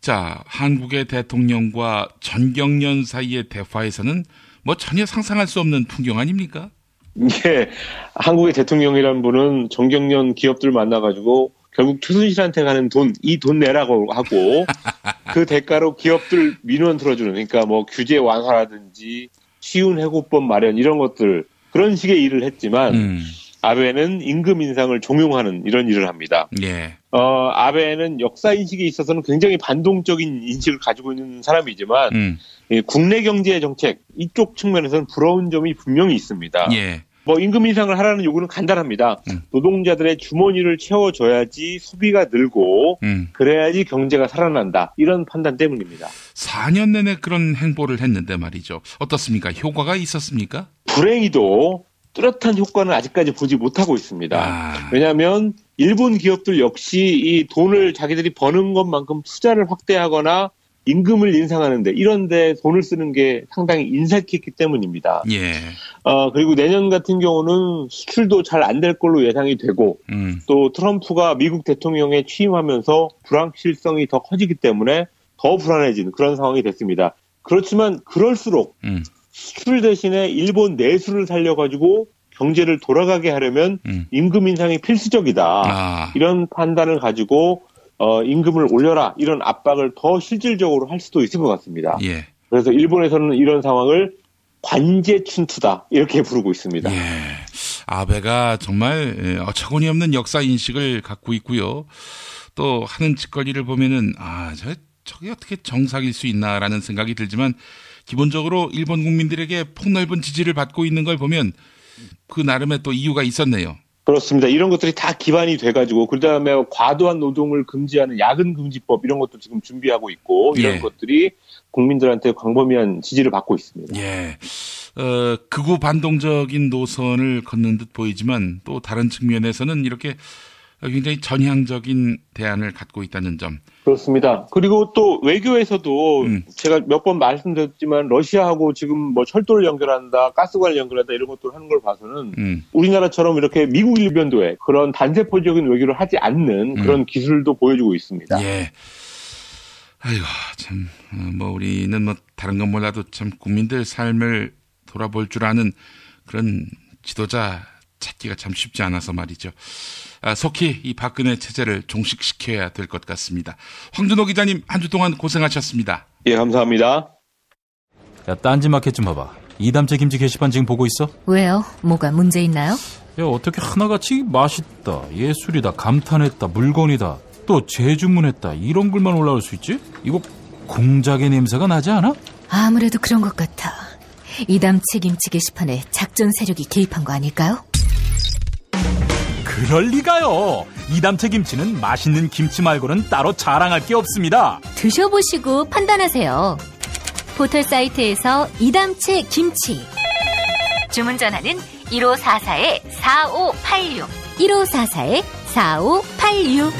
자, 한국의 대통령과 전경련 사이의 대화에서는 전혀 상상할 수 없는 풍경 아닙니까? 예, 한국의 대통령이란 분은 전경련 기업들 만나가지고 결국 최순실한테 가는 돈, 이 돈 내라고 하고 그 대가로 기업들 민원 들어주는, 그러니까 뭐 규제 완화라든지 쉬운 해고법 마련 이런 것들, 그런 식의 일을 했지만 아베는 임금 인상을 종용하는 이런 일을 합니다. 예. 아베는 역사 인식에 있어서는 굉장히 반동적인 인식을 가지고 있는 사람이지만 국내 경제 정책 이쪽 측면에서는 부러운 점이 분명히 있습니다. 예. 뭐 임금 인상을 하라는 요구는 간단합니다. 노동자들의 주머니를 채워줘야지 소비가 늘고 그래야지 경제가 살아난다. 이런 판단 때문입니다. 4년 내내 그런 행보를 했는데 말이죠. 어떻습니까? 효과가 있었습니까? 불행히도 뚜렷한 효과는 아직까지 보지 못하고 있습니다. 왜냐하면 일본 기업들 역시 이 돈을 자기들이 버는 것만큼 투자를 확대하거나 임금을 인상하는데 이런 데 돈을 쓰는 게 상당히 인색했기 때문입니다. 예. 그리고 내년 같은 경우는 수출도 잘 안 될 걸로 예상이 되고 또 트럼프가 미국 대통령에 취임하면서 불확실성이 더 커지기 때문에 더 불안해지는 그런 상황이 됐습니다. 그렇지만 그럴수록 수출 대신에 일본 내수를 살려가지고 경제를 돌아가게 하려면 임금 인상이 필수적이다. 이런 판단을 가지고 임금을 올려라. 이런 압박을 더 실질적으로 할 수도 있을 것 같습니다. 예. 그래서 일본에서는 이런 상황을 관제춘투다. 이렇게 부르고 있습니다. 예. 아베가 정말 어처구니 없는 역사 인식을 갖고 있고요. 또 하는 짓거리를 보면은 저게 어떻게 정상일 수 있나라는 생각이 들지만 기본적으로 일본 국민들에게 폭넓은 지지를 받고 있는 걸 보면 그 나름의 또 이유가 있었네요. 그렇습니다. 이런 것들이 다 기반이 돼가지고 그다음에 과도한 노동을 금지하는 야근금지법 이런 것도 지금 준비하고 있고 이런 것들이 국민들한테 광범위한 지지를 받고 있습니다. 예. 극우 반동적인 노선을 걷는 듯 보이지만 또 다른 측면에서는 이렇게 굉장히 전향적인 대안을 갖고 있다는 점. 그렇습니다. 그리고 또 외교에서도 제가 몇 번 말씀드렸지만 러시아하고 지금 뭐 철도를 연결한다, 가스관을 연결한다 이런 것들을 하는 걸 봐서는 우리나라처럼 이렇게 미국 일변도에 그런 단세포적인 외교를 하지 않는 그런 기술도 보여주고 있습니다. 예. 아이고 참 뭐 우리는 뭐 다른 건 몰라도 참 국민들 삶을 돌아볼 줄 아는 그런 지도자 찾기가 참 쉽지 않아서 말이죠. 속히 이 박근혜 체제를 종식시켜야 될 것 같습니다. 황준호 기자님 한 주 동안 고생하셨습니다. 예, 감사합니다. 야, 딴지마켓 좀 봐봐. 이담채 김치 게시판 지금 보고 있어? 왜요? 뭐가 문제 있나요? 야, 어떻게 하나같이 맛있다, 예술이다, 감탄했다, 물건이다, 또 재주문했다 이런 글만 올라올 수 있지? 이거 공작의 냄새가 나지 않아? 아무래도 그런 것 같아. 이담채 김치 게시판에 작전 세력이 개입한 거 아닐까요? 그럴 리가요. 이담채 김치는 맛있는 김치 말고는 따로 자랑할 게 없습니다. 드셔보시고 판단하세요. 포털 사이트에서 이담채 김치 주문 전화는 1544-4586 1544-4586.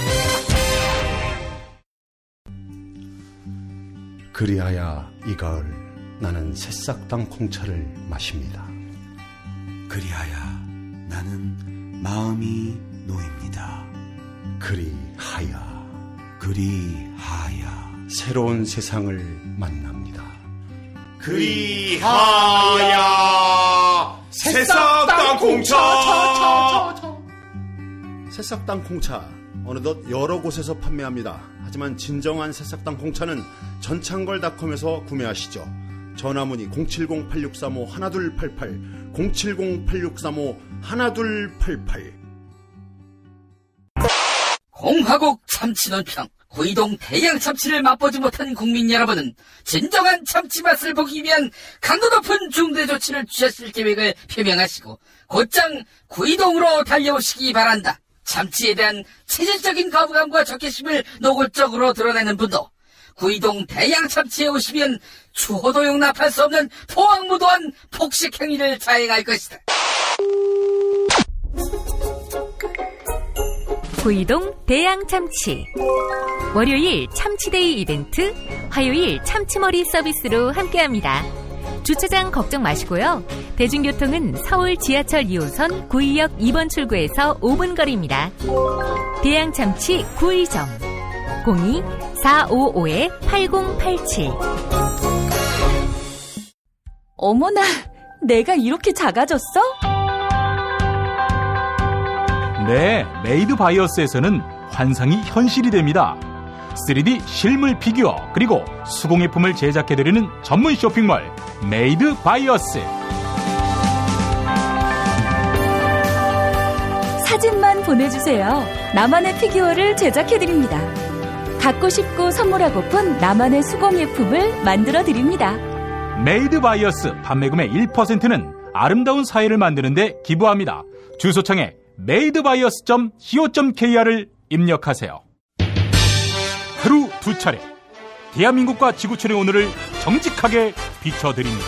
그리하여 이 가을 나는 새싹당 콩차를 마십니다. 그리하여 나는 마음이 놓입니다. 그리하여 새로운 세상을 만납니다. 그리하여 새싹당 콩차. 새싹당 콩차 어느덧 여러 곳에서 판매합니다. 하지만 진정한 새싹당 콩차는 전창걸닷컴에서 구매하시죠. 전화문의 070-8635-1288 070-8635-1288. 공화국 참치논평 구이동 대양 참치를 맛보지 못한 국민 여러분은 진정한 참치 맛을 보기 위한 강도 높은 중대 조치를 취하실 계획을 표명하시고 곧장 구이동으로 달려오시기 바란다. 참치에 대한 체질적인 거부감과 적개심을 노골적으로 드러내는 분도 구이동 대양 참치에 오시면 추호도 용납할 수 없는 포악무도한 폭식 행위를 자행할 것이다. 구이동 대양 참치. 월요일 참치데이 이벤트, 화요일 참치머리 서비스로 함께합니다. 주차장 걱정 마시고요. 대중교통은 서울 지하철 2호선 구의역 2번 출구에서 5분 거리입니다. 대양 참치 구의점 02-455-8087. 어머나, 내가 이렇게 작아졌어? 네, 메이드 바이어스에서는 환상이 현실이 됩니다. 3D 실물 피규어 그리고 수공예품을 제작해드리는 전문 쇼핑몰 메이드 바이어스. 사진만 보내주세요. 나만의 피규어를 제작해드립니다. 갖고 싶고 선물하고픈 나만의 수공예품을 만들어드립니다. 메이드 바이어스 판매금의 1%는 아름다운 사회를 만드는 데 기부합니다. 주소창에 madebias.co.kr을 입력하세요. 하루 2차례 대한민국과 지구촌의 오늘을 정직하게 비춰드립니다.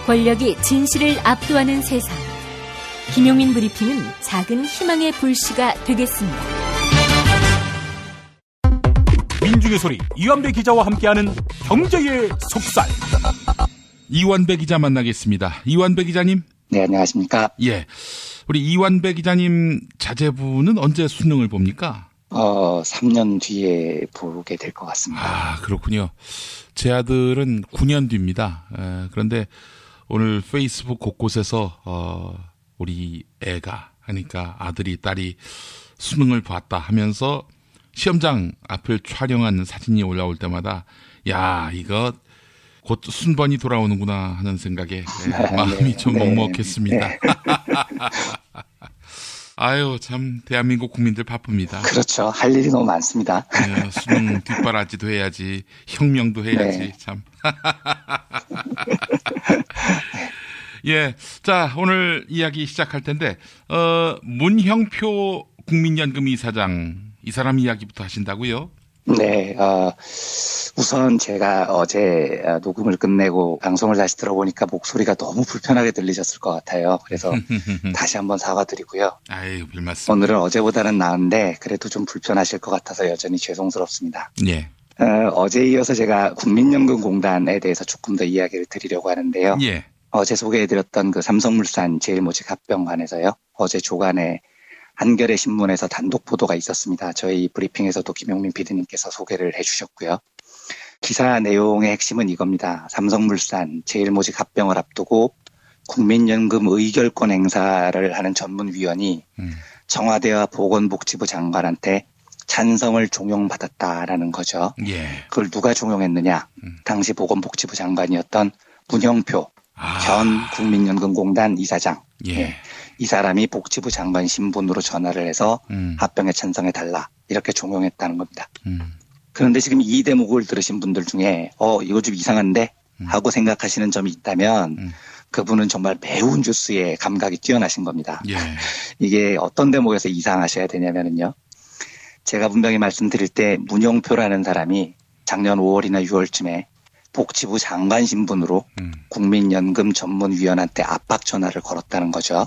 권력이 진실을 압도하는 세상. 김용민 브리핑은 작은 희망의 불씨가 되겠습니다. 민중의 소리 이완배 기자와 함께하는 경제의 속살. 이완배 기자 만나겠습니다. 이완배 기자님. 네, 안녕하십니까. 예. 우리 이완배 기자님 자제분은 언제 수능을 봅니까? 3년 뒤에 보게 될 것 같습니다. 아, 그렇군요. 제 아들은 9년 뒤입니다. 그런데 오늘 페이스북 곳곳에서 우리 애가 하니까 아들이 딸이 수능을 봤다 하면서 시험장 앞을 촬영한 사진이 올라올 때마다 야, 이거 곧 순번이 돌아오는구나 하는 생각에 마음이 좀 먹먹했습니다. 아유, 참 대한민국 국민들 바쁩니다. 그렇죠. 할 일이 너무 많습니다. 네, 수능 뒷바라지도 해야지, 혁명도 해야지. 네. 참. 예, 자, 오늘 이야기 시작할 텐데 문형표 국민연금 이사장, 이 사람 이야기부터 하신다고요? 네, 우선 제가 어제 녹음을 끝내고 방송을 다시 들어보니까 목소리가 너무 불편하게 들리셨을 것 같아요. 그래서 다시 한번 사과드리고요. 아유, 별말씀. 오늘은 어제보다는 나은데 그래도 좀 불편하실 것 같아서 여전히 죄송스럽습니다. 예. 어제 이어서 제가 국민연금공단에 대해서 조금 더 이야기를 드리려고 하는데요. 예. 어제 소개해드렸던 그 삼성물산 제일모직 합병관에서요. 어제 조간에 한겨레 신문에서 단독 보도가 있었습니다. 저희 브리핑에서도 김용민 PD님께서 소개를 해주셨고요. 기사 내용의 핵심은 이겁니다. 삼성물산 제일모직 합병을 앞두고 국민연금 의결권 행사를 하는 전문위원이 청와대와 보건복지부 장관한테 찬성을 종용받았다라는 거죠. 예. 그걸 누가 종용했느냐? 당시 보건복지부 장관이었던 문형표 전 국민연금공단 이사장. 예. 이 사람이 복지부 장관 신분으로 전화를 해서 합병에 찬성해달라 이렇게 종용했다는 겁니다. 그런데 지금 이 대목을 들으신 분들 중에 이거 좀 이상한데 하고 생각하시는 점이 있다면 그분은 정말 매우 뉴스에 감각이 뛰어나신 겁니다. 예. 이게 어떤 대목에서 이상하셔야 되냐면요. 제가 분명히 말씀드릴 때 문용표라는 사람이 작년 5월이나 6월쯤에 복지부 장관 신분으로 국민연금 전문위원한테 압박 전화를 걸었다는 거죠.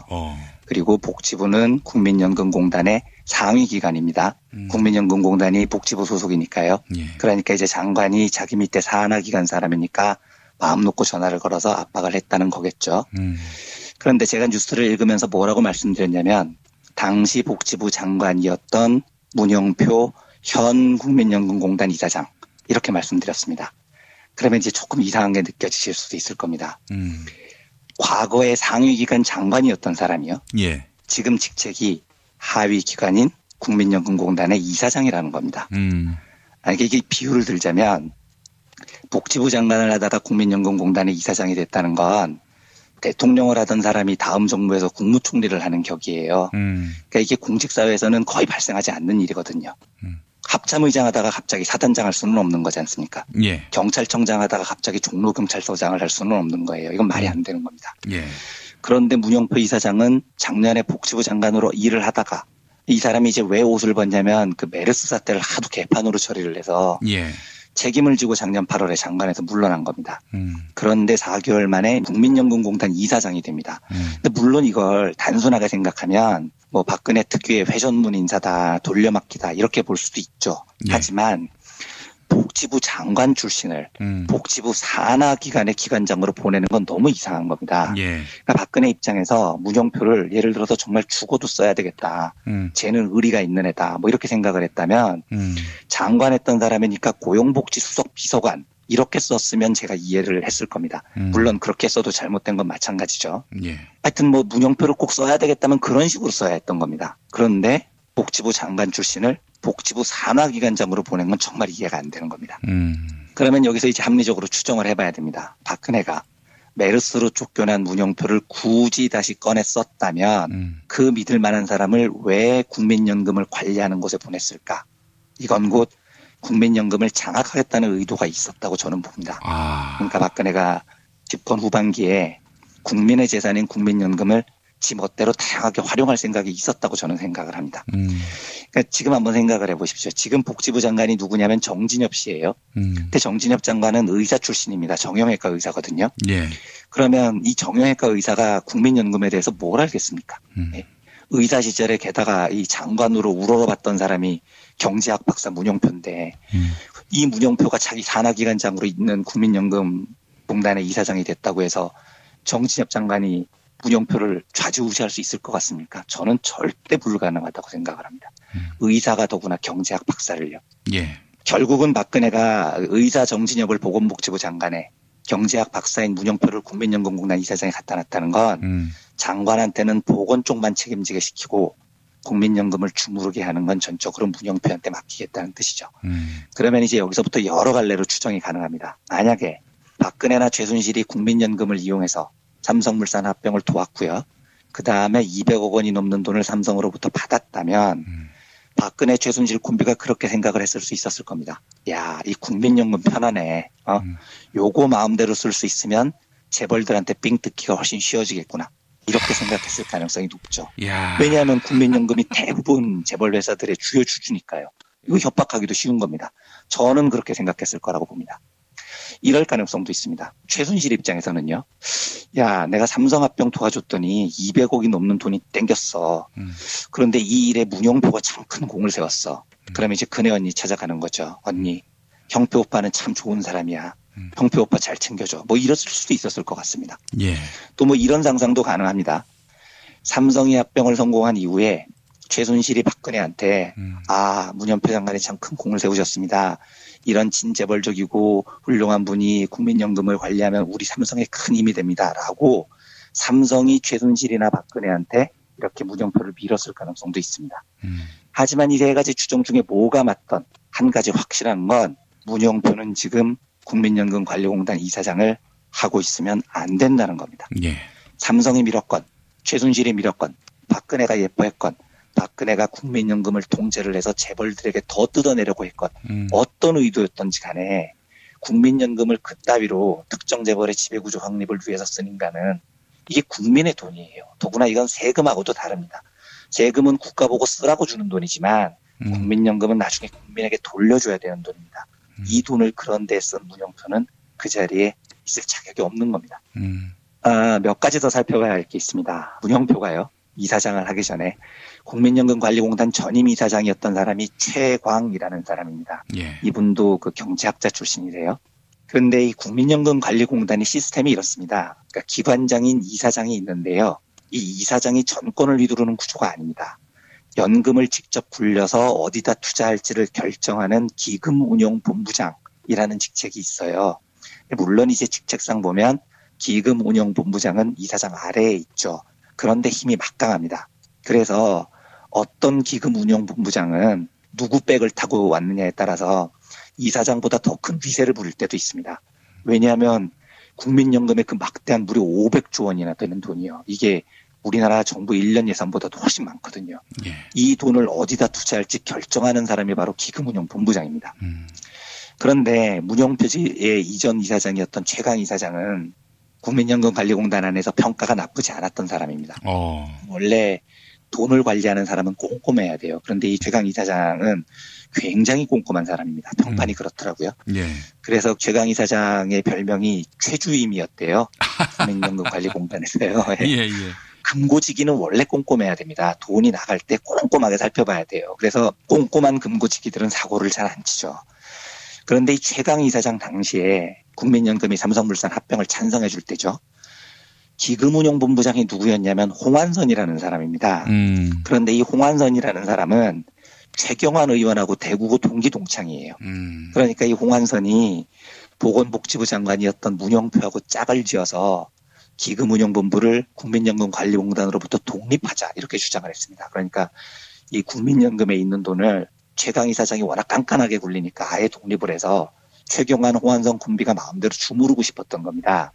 그리고 복지부는 국민연금공단의 상위 기관입니다. 국민연금공단이 복지부 소속이니까요. 예. 그러니까 이제 장관이 자기 밑에 산하기관 사람이니까 마음 놓고 전화를 걸어서 압박을 했다는 거겠죠. 그런데 제가 뉴스를 읽으면서 뭐라고 말씀드렸냐면 당시 복지부 장관이었던 문형표 현 국민연금공단 이사장 이렇게 말씀드렸습니다. 그러면 이제 조금 이상한 게 느껴지실 수도 있을 겁니다. 과거에 상위기관 장관이었던 사람이요. 예. 지금 직책이 하위기관인 국민연금공단의 이사장이라는 겁니다. 이게 비유를 들자면 복지부 장관을 하다가 국민연금공단의 이사장이 됐다는 건 대통령을 하던 사람이 다음 정부에서 국무총리를 하는 격이에요. 그러니까 이게 공직사회에서는 거의 발생하지 않는 일이거든요. 합참의장 하다가 갑자기 사단장 할 수는 없는 거지 않습니까? 예. 경찰청장 하다가 갑자기 종로경찰서장을 할 수는 없는 거예요. 이건 말이 안 되는 겁니다. 예. 그런데 문형표 이사장은 작년에 복지부 장관으로 일을 하다가 이 사람이 이제 왜 옷을 벗냐면 그 메르스 사태를 하도 개판으로 처리를 해서 예. 책임을 지고 작년 8월에 장관에서 물러난 겁니다. 그런데 4개월 만에 국민연금공단 이사장이 됩니다. 근데 물론 이걸 단순하게 생각하면 뭐 박근혜 특유의 회전문 인사다, 돌려막기다 이렇게 볼 수도 있죠. 예. 하지만 복지부 장관 출신을 복지부 산하기관의 기관장으로 보내는 건 너무 이상한 겁니다. 예. 그러니까 박근혜 입장에서 문형표를 예를 들어서 정말 죽어도 써야 되겠다. 쟤는 의리가 있는 애다. 뭐 이렇게 생각을 했다면 장관했던 사람이니까 고용복지수석 비서관 이렇게 썼으면 제가 이해를 했을 겁니다. 물론 그렇게 써도 잘못된 건 마찬가지죠. 예. 하여튼 뭐 문형표를 꼭 써야 되겠다면 그런 식으로 써야 했던 겁니다. 그런데 복지부 장관 출신을 복지부 산하기관장으로 보낸 건 정말 이해가 안 되는 겁니다. 그러면 여기서 이제 합리적으로 추정을 해봐야 됩니다. 박근혜가 메르스로 쫓겨난 문영표를 굳이 다시 꺼내 썼다면 그 믿을 만한 사람을 왜 국민연금을 관리하는 곳에 보냈을까? 이건 곧 국민연금을 장악하겠다는 의도가 있었다고 저는 봅니다. 그러니까 박근혜가 집권 후반기에 국민의 재산인 국민연금을 지 멋대로 다양하게 활용할 생각이 있었다고 저는 생각을 합니다. 그러니까 지금 한번 생각을 해보십시오. 지금 복지부 장관이 누구냐면 정진엽 씨예요. 근데 정진엽 장관은 의사 출신입니다. 정형외과 의사거든요. 예. 그러면 이 정형외과 의사가 국민연금에 대해서 뭘 알겠습니까? 네. 의사 시절에 게다가 이 장관으로 우러러봤던 사람이 경제학 박사 문영표인데 이 문영표가 자기 산하기관장으로 있는 국민연금 공단의 이사장이 됐다고 해서 정진엽 장관이 문영표를 좌지우지할 수 있을 것 같습니까? 저는 절대 불가능하다고 생각을 합니다. 의사가 더구나 경제학 박사를요. 예. 결국은 박근혜가 의사 정진엽을 보건복지부 장관에 경제학 박사인 문영표를 국민연금공단 이사장에 갖다 놨다는 건 장관한테는 보건 쪽만 책임지게 시키고 국민연금을 주무르게 하는 건 전적으로 문영표한테 맡기겠다는 뜻이죠. 그러면 이제 여기서부터 여러 갈래로 추정이 가능합니다. 만약에 박근혜나 최순실이 국민연금을 이용해서 삼성물산 합병을 도왔고요. 그 다음에 200억 원이 넘는 돈을 삼성으로부터 받았다면 박근혜 최순실 콤비가 그렇게 생각을 했을 수 있었을 겁니다. 야, 이 국민연금 편하네. 요거 마음대로 쓸 수 있으면 재벌들한테 삥 뜯기가 훨씬 쉬워지겠구나. 이렇게 생각했을 가능성이 높죠. 야. 왜냐하면 국민연금이 대부분 재벌 회사들의 주요 주주니까요. 이거 협박하기도 쉬운 겁니다. 저는 그렇게 생각했을 거라고 봅니다. 이럴 가능성도 있습니다. 최순실 입장에서는요. 야, 내가 삼성합병 도와줬더니 200억이 넘는 돈이 땡겼어. 그런데 이 일에 문영표가 참 큰 공을 세웠어. 그러면 이제 큰애 언니 찾아가는 거죠. 언니, 형표 오빠는 참 좋은 사람이야. 형표 오빠 잘 챙겨줘. 뭐 이랬을 수도 있었을 것 같습니다. 예. 또 뭐 이런 상상도 가능합니다. 삼성이 합병을 성공한 이후에 최순실이 박근혜한테 문영표 장관이 참 큰 공을 세우셨습니다. 이런 진재벌적이고 훌륭한 분이 국민연금을 관리하면 우리 삼성에 큰 힘이 됩니다. 라고 삼성이 최순실이나 박근혜한테 이렇게 문영표를 밀었을 가능성도 있습니다. 하지만 이 세 가지 추정 중에 뭐가 맞던 한 가지 확실한 건 문영표는 지금 국민연금관리공단 이사장을 하고 있으면 안 된다는 겁니다. 예. 삼성이 밀었건 최순실이 밀었건 박근혜가 예뻐했건 박근혜가 국민연금을 통제를 해서 재벌들에게 더 뜯어내려고 했건 어떤 의도였던지 간에 국민연금을 그따위로 특정 재벌의 지배구조 확립을 위해서 쓴 인간은 이게 국민의 돈이에요. 더구나 이건 세금하고도 다릅니다. 세금은 국가 보고 쓰라고 주는 돈이지만 국민연금은 나중에 국민에게 돌려줘야 되는 돈입니다. 이 돈을 그런 데 쓴 문영표는 그 자리에 있을 자격이 없는 겁니다. 몇 가지 더 살펴봐야 할 게 있습니다. 문영표가요. 이사장을 하기 전에 국민연금관리공단 전임 이사장이었던 사람이 최광이라는 사람입니다. 예. 이분도 그 경제학자 출신이래요. 그런데 이 국민연금관리공단의 시스템이 이렇습니다. 그러니까 기관장인 이사장이 있는데요. 이 이사장이 전권을 휘두르는 구조가 아닙니다. 연금을 직접 굴려서 어디다 투자할지를 결정하는 기금운용본부장이라는 직책이 있어요. 물론 이제 직책상 보면 기금운용본부장은 이사장 아래에 있죠. 그런데 힘이 막강합니다. 그래서 어떤 기금운용본부장은 누구 백을 타고 왔느냐에 따라서 이사장보다 더 큰 위세를 부릴 때도 있습니다. 왜냐하면 국민연금의 그 막대한 무려 500조 원이나 되는 돈이요. 이게 우리나라 정부 1년 예산보다도 훨씬 많거든요. 예. 이 돈을 어디다 투자할지 결정하는 사람이 바로 기금운용본부장입니다. 그런데 문영표지의 이전 이사장이었던 최강 이사장은 국민연금관리공단 안에서 평가가 나쁘지 않았던 사람입니다. 원래 돈을 관리하는 사람은 꼼꼼해야 돼요. 그런데 이 최강 이사장은 굉장히 꼼꼼한 사람입니다. 평판이 그렇더라고요. 예. 그래서 최강 이사장의 별명이 최주임이었대요. 국민연금관리공단에서요. 예. 금고지기는 원래 꼼꼼해야 됩니다. 돈이 나갈 때 꼼꼼하게 살펴봐야 돼요. 그래서 꼼꼼한 금고지기들은 사고를 잘 안 치죠. 그런데 이 최강 이사장 당시에 국민연금이 삼성물산 합병을 찬성해 줄 때죠. 기금운용본부장이 누구였냐면 홍완선이라는 사람입니다. 그런데 이 홍완선이라는 사람은 최경환 의원하고 대구고 동기동창이에요. 그러니까 이 홍완선이 보건복지부 장관이었던 문영표하고 짝을 지어서 기금운용본부를 국민연금관리공단으로부터 독립하자 이렇게 주장을 했습니다. 그러니까 이 국민연금에 있는 돈을 최강 이사장이 워낙 깐깐하게 굴리니까 아예 독립을 해서 최경환, 홍한선 콤비가 마음대로 주무르고 싶었던 겁니다.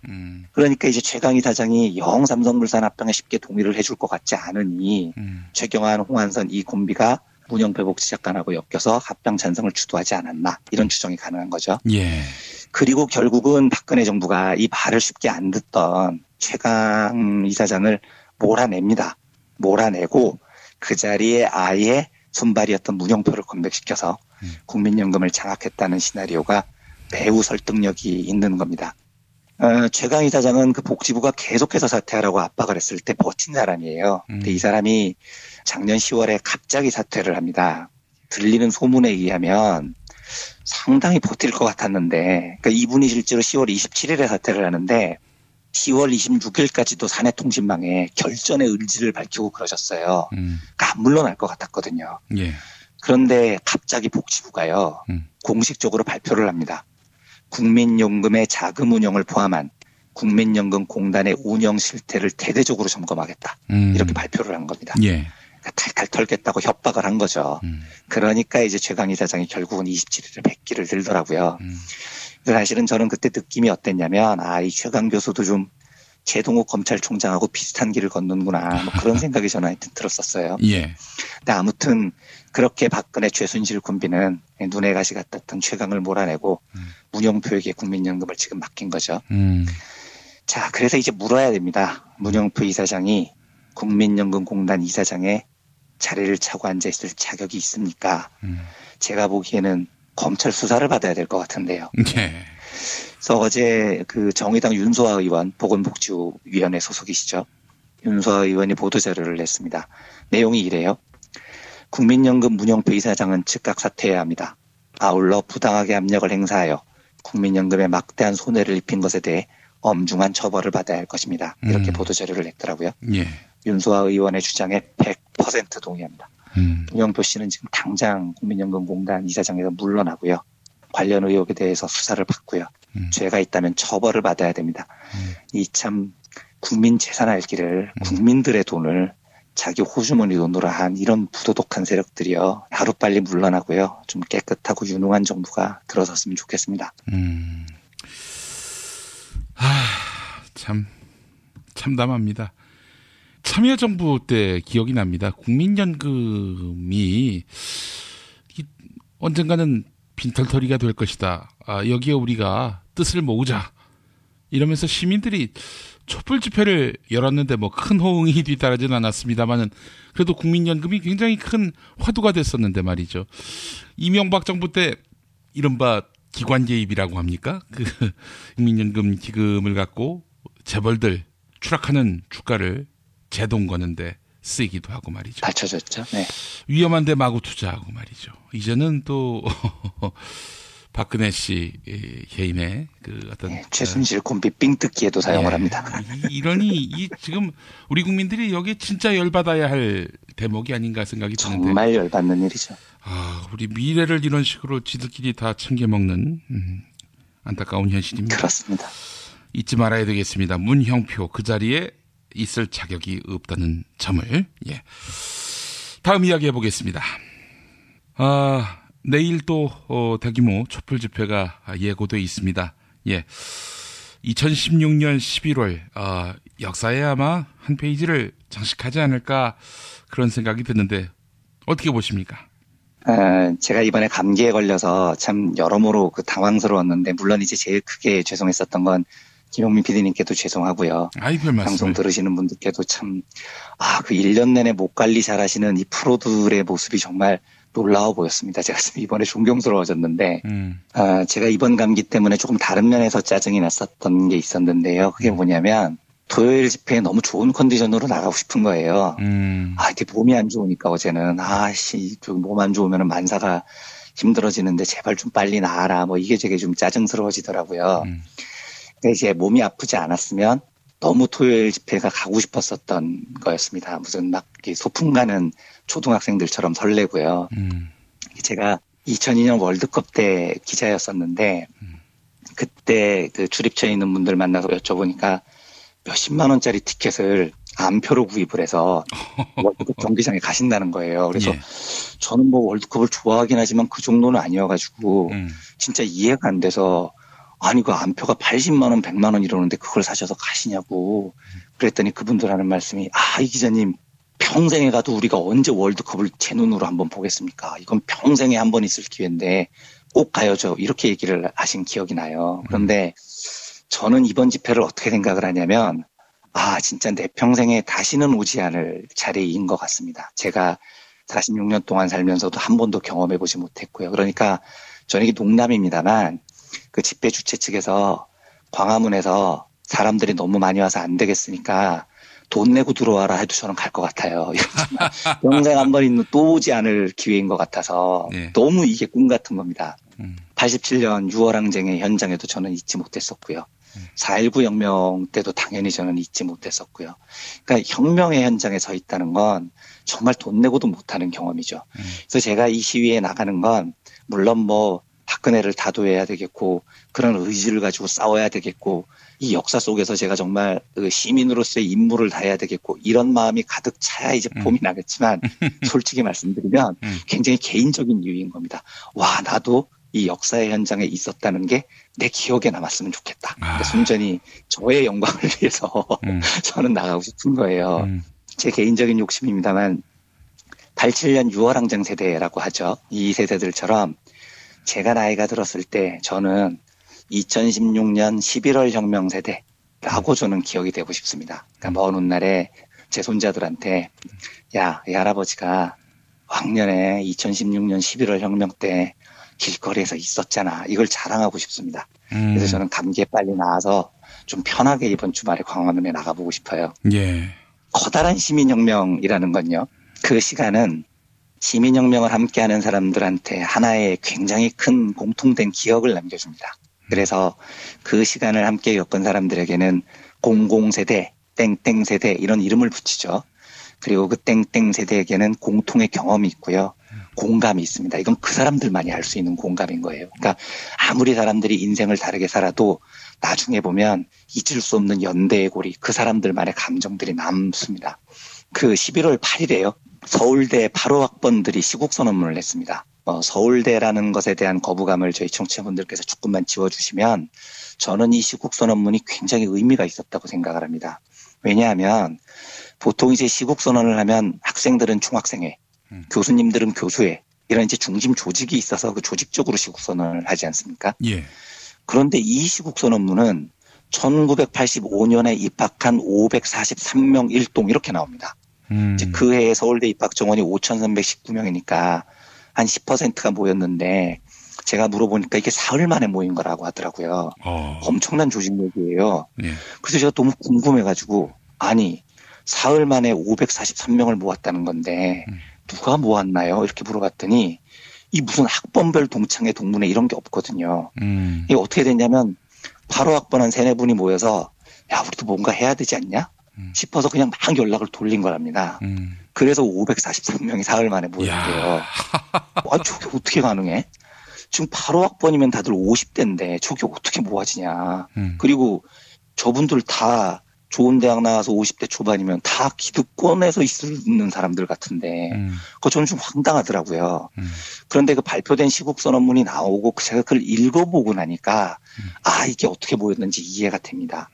그러니까 이제 최강 이사장이 영 삼성물산 합병에 쉽게 동의를 해줄 것 같지 않으니 최경환, 홍한선 이 콤비가 문영표 복지작관하고 엮여서 합병 찬성을 주도하지 않았나 이런 추정이 가능한 거죠. 예. 그리고 결국은 박근혜 정부가 이 말을 쉽게 안 듣던 최강 이사장을 몰아냅니다. 몰아내고 그 자리에 아예 손발이었던 문영표를 건백시켜서 국민연금을 장악했다는 시나리오가 매우 설득력이 있는 겁니다. 최강 이사장은 그 복지부가 계속해서 사퇴하라고 압박을 했을 때 버틴 사람이에요. 근데 이 사람이 작년 10월에 갑자기 사퇴를 합니다. 들리는 소문에 의하면 상당히 버틸 것 같았는데, 그러니까 이분이 실제로 10월 27일에 사퇴를 하는데 10월 26일까지도 사내통신망에 결전의 의지를 밝히고 그러셨어요. 그러니까 안 물러날 것 같았거든요. 예. 그런데 갑자기 복지부가요, 공식적으로 발표를 합니다. 국민연금의 자금 운영을 포함한 국민연금공단의 운영 실태를 대대적으로 점검하겠다. 이렇게 발표를 한 겁니다. 예. 그러니까 탈탈 털겠다고 협박을 한 거죠. 그러니까 이제 최강 이사장이 결국은 27일에 백기를 들더라고요. 사실은 저는 그때 느낌이 어땠냐면, 이 최강 교수도 좀 제동욱 검찰총장하고 비슷한 길을 걷는구나, 뭐 그런 생각이 저는 하여튼 들었었어요. 예. 근데 아무튼 그렇게 박근혜 최순실 군비는 눈에 가시 같았던 최강을 몰아내고 문영표에게 국민연금을 지금 맡긴 거죠. 자, 그래서 이제 물어야 됩니다. 문영표 이사장이 국민연금공단 이사장의 자리를 차고 앉아있을 자격이 있습니까? 제가 보기에는 검찰 수사를 받아야 될 것 같은데요. 예. 그래서 어제 그 정의당 윤소아 의원, 보건복지위원회 소속이시죠. 윤소아 의원이 보도자료를 냈습니다. 내용이 이래요. 국민연금 문영표 이사장은 즉각 사퇴해야 합니다. 아울러 부당하게 압력을 행사하여 국민연금에 막대한 손해를 입힌 것에 대해 엄중한 처벌을 받아야 할 것입니다. 이렇게 보도자료를 냈더라고요. 예. 윤소아 의원의 주장에 100% 동의합니다. 문영표 씨는 지금 당장 국민연금공단 이사장에서 물러나고요. 관련 의혹에 대해서 수사를 받고요. 죄가 있다면 처벌을 받아야 됩니다. 이 참 국민 재산 알기를, 국민들의 돈을 자기 호주머니 돈으로 한 이런 부도덕한 세력들이요, 하루빨리 물러나고요. 좀 깨끗하고 유능한 정부가 들어섰으면 좋겠습니다. 참 참담합니다. 참여정부 때 기억이 납니다. 국민연금이 언젠가는 빈털터리가 될 것이다. 여기에 우리가 뜻을 모으자. 이러면서 시민들이 촛불 집회를 열었는데 뭐 큰 호응이 뒤따르진 않았습니다만은 그래도 국민연금이 굉장히 큰 화두가 됐었는데 말이죠. 이명박 정부 때 이른바 기관 개입이라고 합니까? 그 국민연금 기금을 갖고 재벌들 추락하는 주가를 제동 거는데 쓰이기도 하고 말이죠. 받쳐줬죠. 네. 위험한데 마구 투자하고 말이죠. 이제는 또 박근혜 씨 개인의 그 어떤 최순실 콤비 삥뜯기에도 사용을 합니다. 이러니 지금 우리 국민들이 여기에 진짜 열받아야 할 대목이 아닌가 생각이 드는데. 정말 열받는 일이죠. 우리 미래를 이런 식으로 지들끼리 다 챙겨먹는 안타까운 현실입니다. 그렇습니다. 잊지 말아야 되겠습니다. 문형표 그 자리에 있을 자격이 없다는 점을. 예. 다음 이야기 해보겠습니다. 내일 또 대규모 촛불 집회가 예고돼 있습니다. 예. 2016년 11월 역사에 아마 한 페이지를 장식하지 않을까 그런 생각이 드는데 어떻게 보십니까? 제가 이번에 감기에 걸려서 참 여러모로 당황스러웠는데, 물론 이제 제일 크게 죄송했었던 건 김용민 PD님께도 죄송하고요. 방송 들으시는 분들께도 참, 그 1년 내내 목 관리 잘하시는 이 프로들의 모습이 정말 놀라워 보였습니다. 제가 이번에 존경스러워졌는데, 제가 이번 감기 때문에 조금 다른 면에서 짜증이 났었던 게 있었는데요. 그게 뭐냐면, 토요일 집회에 너무 좋은 컨디션으로 나가고 싶은 거예요. 이게 몸이 안 좋으니까 어제는, 몸 안 좋으면 만사가 힘들어지는데 제발 좀 빨리 나아라. 뭐 이게 되게 좀 짜증스러워지더라고요. 근데 이제 몸이 아프지 않았으면 너무 토요일 집회가 가고 싶었었던 거였습니다. 무슨 막 소풍 가는 초등학생들처럼 설레고요. 제가 2002년 월드컵 때 기자였었는데, 그때 그 출입처에 있는 분들 만나서 여쭤보니까 몇십만 원짜리 티켓을 암표로 구입을 해서 월드컵 경기장에 가신다는 거예요. 그래서 저는 뭐 월드컵을 좋아하긴 하지만 그 정도는 아니어가지고 진짜 이해가 안 돼서 아니 그 암표가 80만 원, 100만 원 이러는데 그걸 사셔서 가시냐고 그랬더니 그분들 하는 말씀이 이 기자님 평생에 가도 우리가 언제 월드컵을 제 눈으로 한번 보겠습니까? 이건 평생에 한 번 있을 기회인데 꼭 가야죠. 이렇게 얘기를 하신 기억이 나요. 그런데 저는 이번 집회를 어떻게 생각을 하냐면 진짜 내 평생에 다시는 오지 않을 자리인 것 같습니다. 제가 46년 동안 살면서도 한 번도 경험해보지 못했고요. 그러니까 저는 이게 농담입니다만 그 집회 주최 측에서 광화문에서 사람들이 너무 많이 와서 안 되겠으니까 돈 내고 들어와라 해도 저는 갈 것 같아요. 평생 한 번 있는 또 오지 않을 기회인 것 같아서 너무 이게 꿈 같은 겁니다. 87년 6월 항쟁의 현장에도 저는 잊지 못했었고요. 4.19 혁명 때도 당연히 저는 잊지 못했었고요. 그러니까 혁명의 현장에 서 있다는 건 정말 돈 내고도 못하는 경험이죠. 그래서 제가 이 시위에 나가는 건 물론 뭐 박근혜를 다도해야 되겠고 그런 의지를 가지고 싸워야 되겠고 이 역사 속에서 제가 정말 시민으로서의 임무를 다해야 되겠고 이런 마음이 가득 차야 이제 봄이 나겠지만 솔직히 말씀드리면 굉장히 개인적인 이유인 겁니다. 나도 이 역사의 현장에 있었다는 게 내 기억에 남았으면 좋겠다. 그러니까 순전히 저의 영광을 위해서 저는 나가고 싶은 거예요. 제 개인적인 욕심입니다만 87년 6월 항쟁 세대라고 하죠. 이 세대들처럼 제가 나이가 들었을 때 저는 2016년 11월 혁명 세대라고 저는 기억이 되고 싶습니다. 그러니까 먼 훗날에 제 손자들한테 이 할아버지가 왕년에 2016년 11월 혁명 때 길거리에서 있었잖아. 이걸 자랑하고 싶습니다. 그래서 저는 감기에 빨리 나와서 좀 편하게 이번 주말에 광화문에 나가보고 싶어요. 커다란 시민혁명이라는 건요. 그 시간은 시민혁명을 함께하는 사람들한테 하나의 굉장히 큰 공통된 기억을 남겨줍니다. 그래서 그 시간을 함께 겪은 사람들에게는 00세대, 땡땡세대 이런 이름을 붙이죠. 그리고 그 땡땡 세대에게는 공통의 경험이 있고요. 공감이 있습니다. 이건 그 사람들만이 알 수 있는 공감인 거예요. 그러니까 아무리 사람들이 인생을 다르게 살아도 나중에 보면 잊을 수 없는 연대의 고리, 그 사람들만의 감정들이 남습니다. 그 11월 8일에요. 서울대 8호 학번들이 시국선언문을 냈습니다. 서울대라는 것에 대한 거부감을 저희 청취자분들께서 조금만 지워주시면 저는 이 시국선언문이 굉장히 의미가 있었다고 생각을 합니다. 왜냐하면 보통 이제 시국선언을 하면 학생들은 총학생회, 교수님들은 교수회 이런 이제 중심 조직이 있어서 그 조직적으로 시국선언을 하지 않습니까? 그런데 이 시국선언문은 1985년에 입학한 543명 1동 이렇게 나옵니다. 이제 그 해에 서울대 입학 정원이 5,319명이니까 한 10%가 모였는데 제가 물어보니까 이게 사흘 만에 모인 거라고 하더라고요. 엄청난 조직력이에요. 그래서 제가 너무 궁금해가지고 아니 사흘 만에 543명을 모았다는 건데 누가 모았나요? 이렇게 물어봤더니 이 무슨 학번별 동창회 동문회 이런 게 없거든요. 이게 어떻게 됐냐면 8호 학번 한 3-4분이 모여서 야 우리도 뭔가 해야 되지 않냐? 싶어서 그냥 막 연락을 돌린 거랍니다. 그래서 543명이 사흘 만에 모였는데요. 저게 어떻게 가능해? 지금 8호 학번이면 다들 50대인데 저게 어떻게 모아지냐. 그리고 저분들 다 좋은 대학 나와서 50대 초반이면 다 기득권에서 있는 사람들 같은데 그거 저는 좀 황당하더라고요. 그런데 그 발표된 시국선언문이 나오고 제가 그걸 읽어보고 나니까 이게 어떻게 모였는지 이해가 됩니다.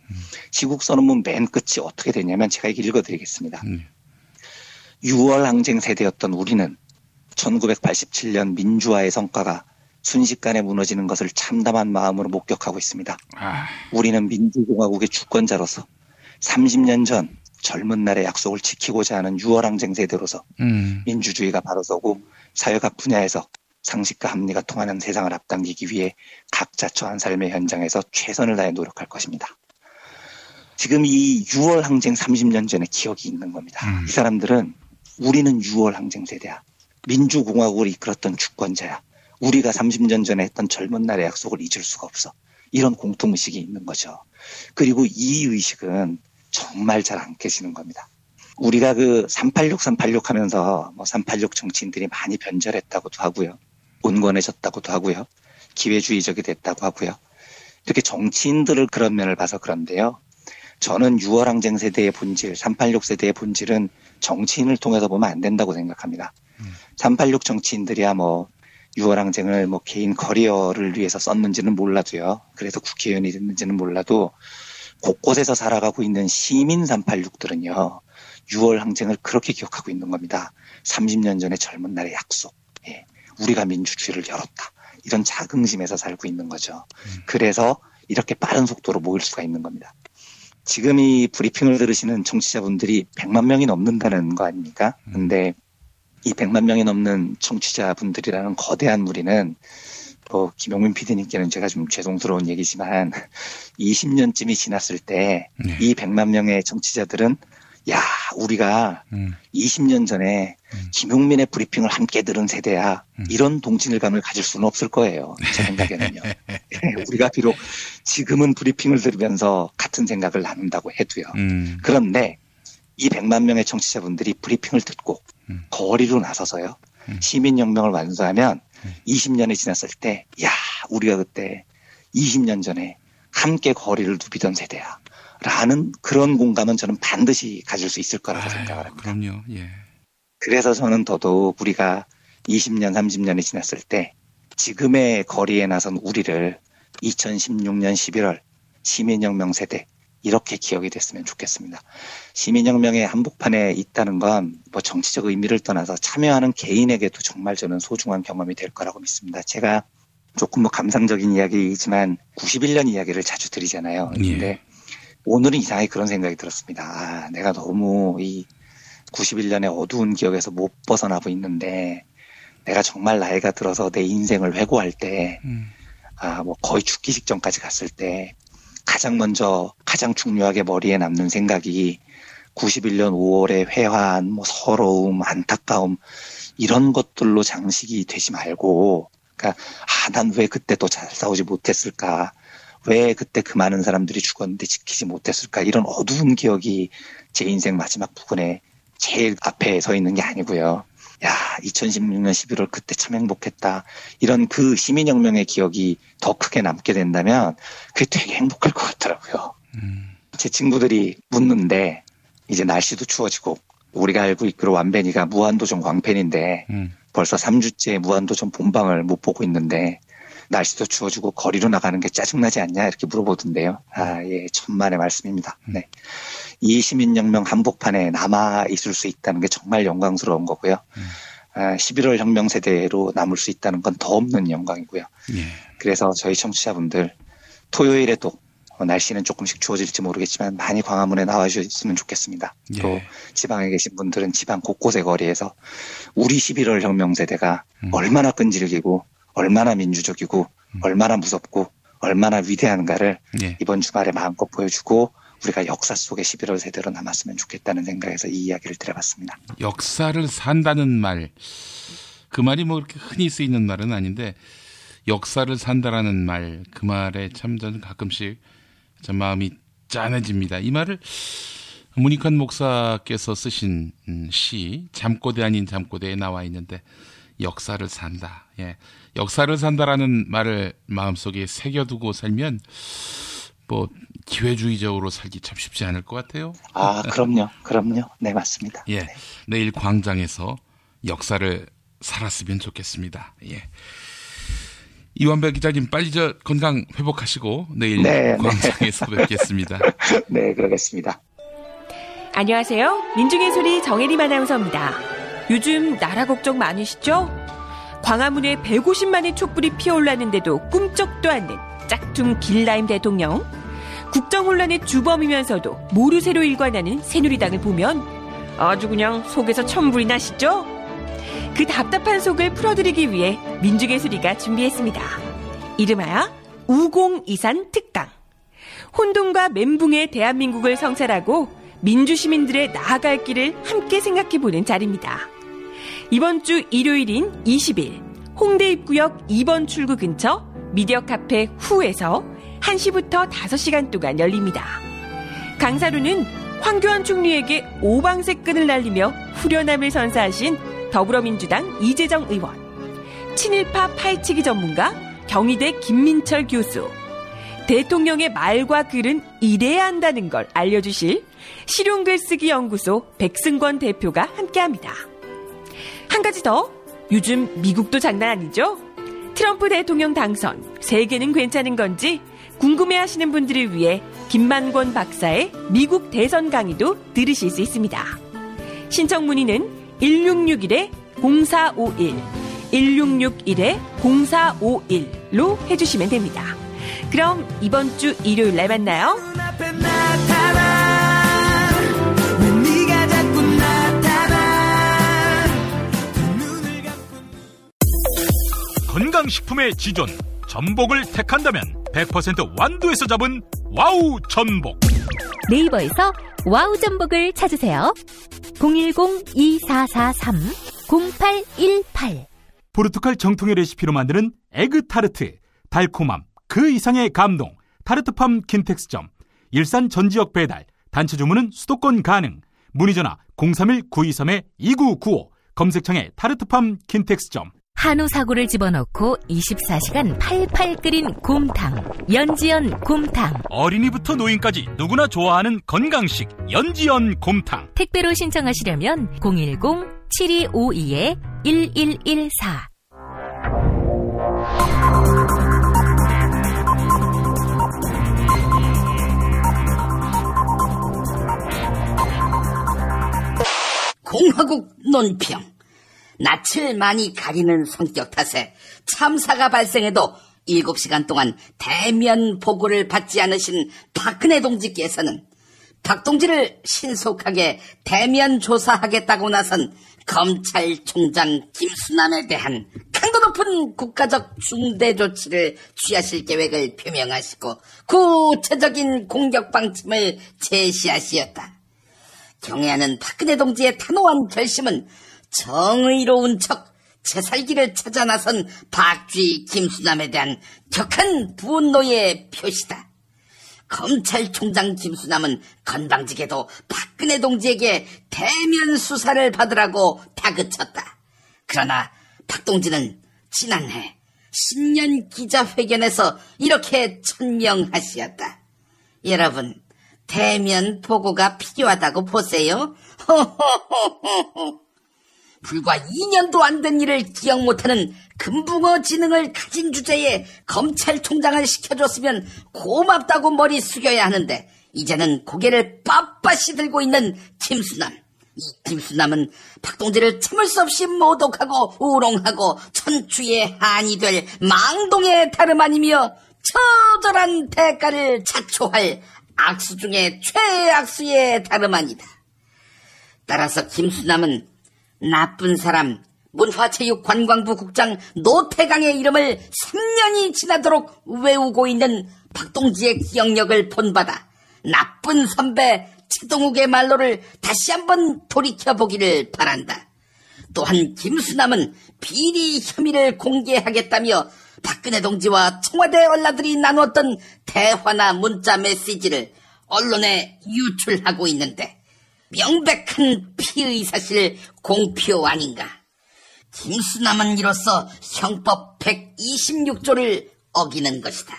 시국선언문 맨 끝이 어떻게 되냐면 제가 이거 읽어드리겠습니다. 6월 항쟁 세대였던 우리는 1987년 민주화의 성과가 순식간에 무너지는 것을 참담한 마음으로 목격하고 있습니다. 우리는 민주공화국의 주권자로서 30년 전 젊은 날의 약속을 지키고자 하는 6월 항쟁 세대로서 민주주의가 바로 서고 사회각 분야에서 상식과 합리가 통하는 세상을 앞당기기 위해 각자 처한 삶의 현장에서 최선을 다해 노력할 것입니다. 지금 이 6월 항쟁 30년 전의 기억이 있는 겁니다. 이 사람들은 우리는 6월 항쟁 세대야. 민주공화국을 이끌었던 주권자야. 우리가 30년 전에 했던 젊은 날의 약속을 잊을 수가 없어. 이런 공통의식이 있는 거죠. 그리고 이 의식은 정말 잘 안 깨지는 겁니다. 우리가 그 386 하면서 386 정치인들이 많이 변절했다고도 하고요. 온건해졌다고도 하고요. 기회주의적이 됐다고 하고요. 이렇게 정치인들을 그런 면을 봐서 그런데요. 저는 6월 항쟁 세대의 본질, 386 세대의 본질은 정치인을 통해서 보면 안 된다고 생각합니다. 386 정치인들이야 6월 항쟁을 개인 커리어를 위해서 썼는지는 몰라도요. 그래서 국회의원이 됐는지는 몰라도 곳곳에서 살아가고 있는 시민 386들은요. 6월 항쟁을 그렇게 기억하고 있는 겁니다. 30년 전의 젊은 날의 약속. 예. 우리가 민주주의를 열었다. 이런 자긍심에서 살고 있는 거죠. 그래서 이렇게 빠른 속도로 모일 수가 있는 겁니다. 지금 이 브리핑을 들으시는 청취자분들이 100만 명이 넘는다는 거 아닙니까? 근데 이 100만 명이 넘는 청취자분들이라는 거대한 무리는 김용민 PD님께는 제가 좀 죄송스러운 얘기지만 20년쯤이 지났을 때 이 100만 명의 청취자들은 야, 우리가 20년 전에 김용민의 브리핑을 함께 들은 세대야. 이런 동질감을 가질 수는 없을 거예요. 제 생각에는요. 우리가 비록 지금은 브리핑을 들으면서 같은 생각을 나눈다고 해도요. 그런데 이 100만 명의 청취자분들이 브리핑을 듣고 거리로 나서서요. 시민혁명을 완수하면 20년이 지났을 때 야, 우리가 그때 20년 전에 함께 거리를 누비던 세대야. 라는 그런 공감은 저는 반드시 가질 수 있을 거라고 생각을 합니다. 그럼요. 예. 그래서 저는 더더욱 우리가 20년, 30년이 지났을 때 지금의 거리에 나선 우리를 2016년 11월 시민혁명 세대 이렇게 기억이 됐으면 좋겠습니다. 시민혁명의 한복판에 있다는 건 정치적 의미를 떠나서 참여하는 개인에게도 정말 저는 소중한 경험이 될 거라고 믿습니다. 제가 조금 감상적인 이야기이지만 91년 이야기를 자주 드리잖아요. 그런데 예. 오늘은 이상하게 그런 생각이 들었습니다. 내가 너무 이 91년의 어두운 기억에서 못 벗어나고 있는데 내가 정말 나이가 들어서 내 인생을 회고할 때 거의 죽기 직전까지 갔을 때 가장 먼저 가장 중요하게 머리에 남는 생각이 91년 5월의 회한, 서러움, 안타까움 이런 것들로 장식이 되지 말고 그러니까 난 왜 그때 또 잘 싸우지 못했을까? 왜 그때 그 많은 사람들이 죽었는데 지키지 못했을까? 이런 어두운 기억이 제 인생 마지막 부분에 제일 앞에 서 있는 게 아니고요. 야, 2016년 11월 그때 참 행복했다. 이런 그 시민혁명의 기억이 더 크게 남게 된다면 그게 되게 행복할 것 같더라고요. 제 친구들이 묻는데 이제 날씨도 추워지고 우리가 알고 있기로 완변이가 무한도전 광팬인데 벌써 3주째 무한도전 본방을 못 보고 있는데 날씨도 추워지고 거리로 나가는 게 짜증나지 않냐 이렇게 물어보던데요. 예, 천만의 말씀입니다. 네. 이 시민혁명 한복판에 남아 있을 수 있다는 게 정말 영광스러운 거고요. 11월 혁명 세대로 남을 수 있다는 건 더 없는 영광이고요. 예. 그래서 저희 청취자분들 토요일에도 날씨는 조금씩 추워질지 모르겠지만 많이 광화문에 나와주셨으면 좋겠습니다. 예. 또 지방에 계신 분들은 지방 곳곳의 거리에서 우리 11월 혁명 세대가 얼마나 끈질기고 얼마나 민주적이고 얼마나 무섭고 얼마나 위대한가를 예. 이번 주말에 마음껏 보여주고 우리가 역사 속의 11월 세대로 남았으면 좋겠다는 생각에서 이 이야기를 드려봤습니다. 역사를 산다는 말, 그 말이 그렇게 흔히 쓰이는 말은 아닌데 역사를 산다라는 말, 그 말에 참 저는 가끔씩 참 마음이 짠해집니다. 이 말을 문익환 목사께서 쓰신 시 잠꼬대 아닌 잠꼬대에 나와 있는데 역사를 산다. 예. 역사를 산다라는 말을 마음속에 새겨두고 살면 기회주의적으로 살기 참 쉽지 않을 것 같아요. 그럼요. 네, 맞습니다. 예. 네. 내일 광장에서 역사를 살았으면 좋겠습니다. 예. 이완배 기자님 빨리 건강 회복하시고 내일 광장에서 뵙겠습니다. 네, 그러겠습니다. 안녕하세요. 민중의 소리 정혜림 아나운서입니다. 요즘 나라 걱정 많으시죠? 광화문에 150만의 촛불이 피어올랐는데도 꿈쩍도 않는 짝퉁 길라임 대통령. 국정 혼란의 주범이면서도 모르쇠로 일관하는 새누리당을 보면 아주 그냥 속에서 천불이 나시죠? 그 답답한 속을 풀어드리기 위해 민중의 소리가 준비했습니다. 이름하여 우공이산 특강. 혼돈과 멘붕의 대한민국을 성찰하고 민주시민들의 나아갈 길을 함께 생각해보는 자리입니다. 이번 주 일요일인 20일 홍대 입구역 2번 출구 근처 미디어 카페 후에서 1시부터 5시간 동안 열립니다. 강사로는 황교안 총리에게 오방색 끈을 날리며 후련함을 선사하신 더불어민주당 이재정 의원, 친일파 파헤치기 전문가 경희대 김민철 교수, 대통령의 말과 글은 이래야 한다는 걸 알려주실 실용글쓰기 연구소 백승권 대표가 함께합니다. 한 가지 더, 요즘 미국도 장난 아니죠? 트럼프 대통령 당선, 세계는 괜찮은 건지 궁금해하시는 분들을 위해 김만권 박사의 미국 대선 강의도 들으실 수 있습니다. 신청 문의는 1661-0451, 1661-0451로 해주시면 됩니다. 그럼 이번 주 일요일 날 만나요. 건강식품의 지존 전복을 택한다면 100% 완도에서 잡은 와우 전복. 네이버에서 와우 전복을 찾으세요. 010-2443-0818. 포르투갈 정통의 레시피로 만드는 에그 타르트, 달콤함 그 이상의 감동. 타르트팜 킨텍스점. 일산 전 지역 배달, 단체 주문은 수도권 가능. 문의 전화 031-923-2995. 검색창에 타르트팜 킨텍스점. 한우 사고를 집어넣고 24시간 팔팔 끓인 곰탕, 연지연 곰탕. 어린이부터 노인까지 누구나 좋아하는 건강식 연지연 곰탕. 택배로 신청하시려면 010-7252-1114. 공화국 논평. 낯을 많이 가리는 성격 탓에 참사가 발생해도 7시간 동안 대면 보고를 받지 않으신 박근혜 동지께서는 박 동지를 신속하게 대면 조사하겠다고 나선 검찰총장 김수남에 대한 강도 높은 국가적 중대 조치를 취하실 계획을 표명하시고 구체적인 공격 방침을 제시하시었다. 경애하는 박근혜 동지의 단호한 결심은 정의로운 척 제살기를 찾아 나선 박쥐 김수남에 대한 격한 분노의 표시다. 검찰총장 김수남은 건방지게도 박근혜 동지에게 대면 수사를 받으라고 다그쳤다. 그러나 박 동지는 지난해 신년 기자회견에서 이렇게 천명하시었다. 여러분, 대면 보고가 필요하다고 보세요. 호호호호호. 불과 2년도 안 된 일을 기억 못하는 금붕어 지능을 가진 주제에 검찰총장을 시켜줬으면 고맙다고 머리 숙여야 하는데 이제는 고개를 빳빳이 들고 있는 김수남. 이 김수남은 박동지를 참을 수 없이 모독하고 우롱하고 천추의 한이 될 망동의 다름 아니며 처절한 대가를 자초할 악수 중에 최악수의 다름 아니다. 따라서 김수남은 나쁜 사람 문화체육관광부 국장 노태강의 이름을 3년이 지나도록 외우고 있는 박동지의 기억력을 본받아 나쁜 선배 최동욱의 말로를 다시 한번 돌이켜보기를 바란다. 또한 김수남은 비리 혐의를 공개하겠다며 박근혜 동지와 청와대 얼라들이 나눴던 대화나 문자 메시지를 언론에 유출하고 있는데 명백한 피의사실 공표 아닌가. 김수남은 이로써 형법 126조를 어기는 것이다.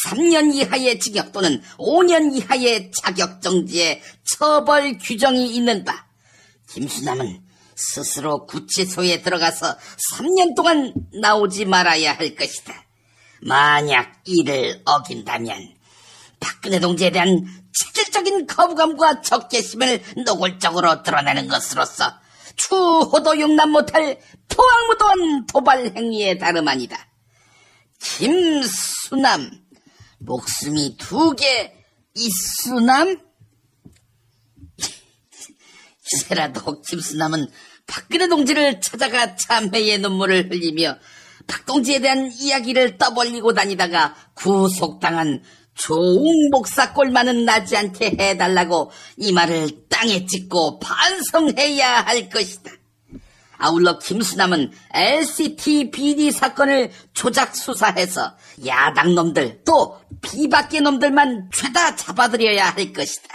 3년 이하의 징역 또는 5년 이하의 자격정지의 처벌 규정이 있는 바, 김수남은 스스로 구치소에 들어가서 3년 동안 나오지 말아야 할 것이다. 만약 이를 어긴다면 박근혜 동지에 대한 체질적인 거부감과 적개심을 노골적으로 드러내는 것으로서 추호도 용납 못할 포악무도한 도발 행위에 다름 아니다. 김수남, 목숨이 2개 이수남? 이제라도 김수남은 박근혜 동지를 찾아가 참회의 눈물을 흘리며 박 동지에 대한 이야기를 떠벌리고 다니다가 구속당한 조웅 목사 꼴만은 나지 않게 해달라고 이 말을 땅에 찍고 반성해야 할 것이다. 아울러 김수남은 LCT 비리 사건을 조작 수사해서 야당 놈들 또 비박계 놈들만 죄다 잡아들여야 할 것이다.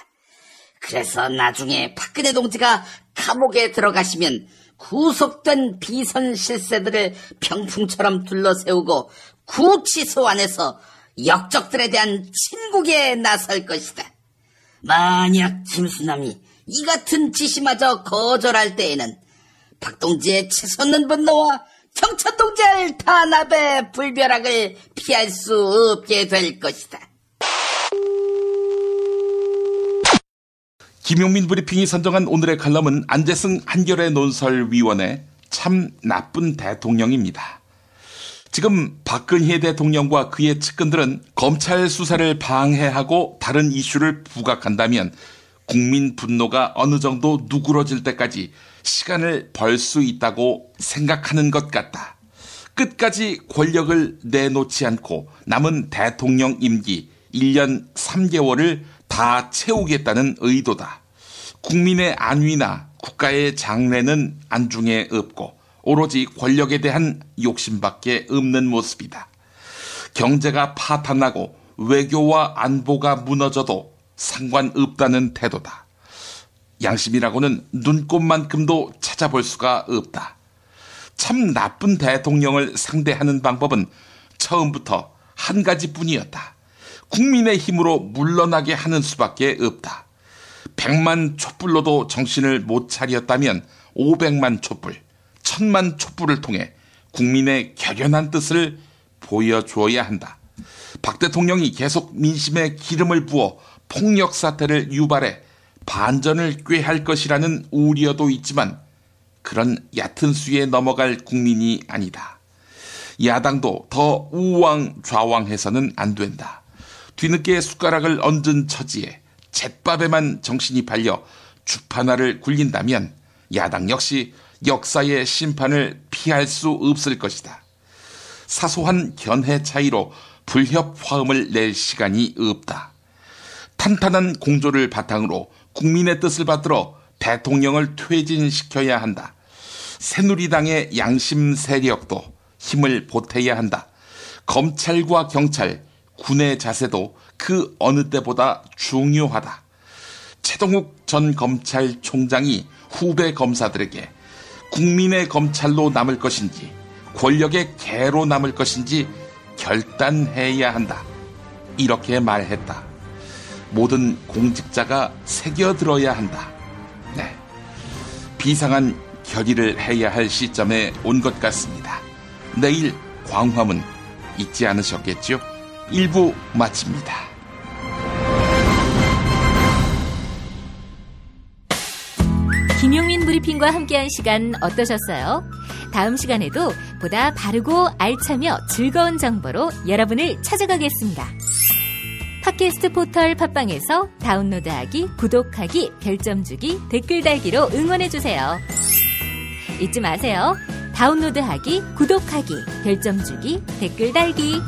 그래서 나중에 박근혜 동지가 감옥에 들어가시면 구속된 비선 실세들을 병풍처럼 둘러세우고 구치소 안에서 역적들에 대한 친국에 나설 것이다. 만약 김수남이 이 같은 지시마저 거절할 때에는 박동지의 치솟는 분노와 경천동지할 탄압의 불벼락을 피할 수 없게 될 것이다. 김용민 브리핑이 선정한 오늘의 칼럼은 안재승 한겨레 논설위원회 참 나쁜 대통령입니다. 지금 박근혜 대통령과 그의 측근들은 검찰 수사를 방해하고 다른 이슈를 부각한다면 국민 분노가 어느 정도 누그러질 때까지 시간을 벌 수 있다고 생각하는 것 같다. 끝까지 권력을 내놓지 않고 남은 대통령 임기 1년 3개월을 다 채우겠다는 의도다. 국민의 안위나 국가의 장래는 안중에 없고 오로지 권력에 대한 욕심밖에 없는 모습이다. 경제가 파탄나고 외교와 안보가 무너져도 상관없다는 태도다. 양심이라고는 눈꼽만큼도 찾아볼 수가 없다. 참 나쁜 대통령을 상대하는 방법은 처음부터 한 가지뿐이었다. 국민의 힘으로 물러나게 하는 수밖에 없다. 100만 촛불로도 정신을 못 차렸다면 500만 촛불, 1000만 촛불을 통해 국민의 결연한 뜻을 보여줘야 한다. 박 대통령이 계속 민심에 기름을 부어 폭력 사태를 유발해 반전을 꾀할 것이라는 우려도 있지만 그런 얕은 수에 넘어갈 국민이 아니다. 야당도 더 우왕좌왕해서는 안 된다. 뒤늦게 숟가락을 얹은 처지에 잿밥에만 정신이 팔려 주판화를 굴린다면 야당 역시 역사의 심판을 피할 수 없을 것이다. 사소한 견해 차이로 불협화음을 낼 시간이 없다. 탄탄한 공조를 바탕으로 국민의 뜻을 받들어 대통령을 퇴진시켜야 한다. 새누리당의 양심 세력도 힘을 보태야 한다. 검찰과 경찰, 군의 자세도 그 어느 때보다 중요하다. 최동욱 전 검찰총장이 후배 검사들에게 국민의 검찰로 남을 것인지 권력의 개로 남을 것인지 결단해야 한다. 이렇게 말했다. 모든 공직자가 새겨들어야 한다. 네, 비상한 결의를 해야 할 시점에 온 것 같습니다. 내일 광화문 잊지 않으셨겠죠? 1부 마칩니다. 김용민 브리핑과 함께한 시간 어떠셨어요? 다음 시간에도 보다 바르고 알차며 즐거운 정보로 여러분을 찾아가겠습니다. 팟캐스트 포털 팟빵에서 다운로드하기, 구독하기, 별점 주기, 댓글 달기로 응원해주세요. 잊지 마세요. 다운로드하기, 구독하기, 별점 주기, 댓글 달기.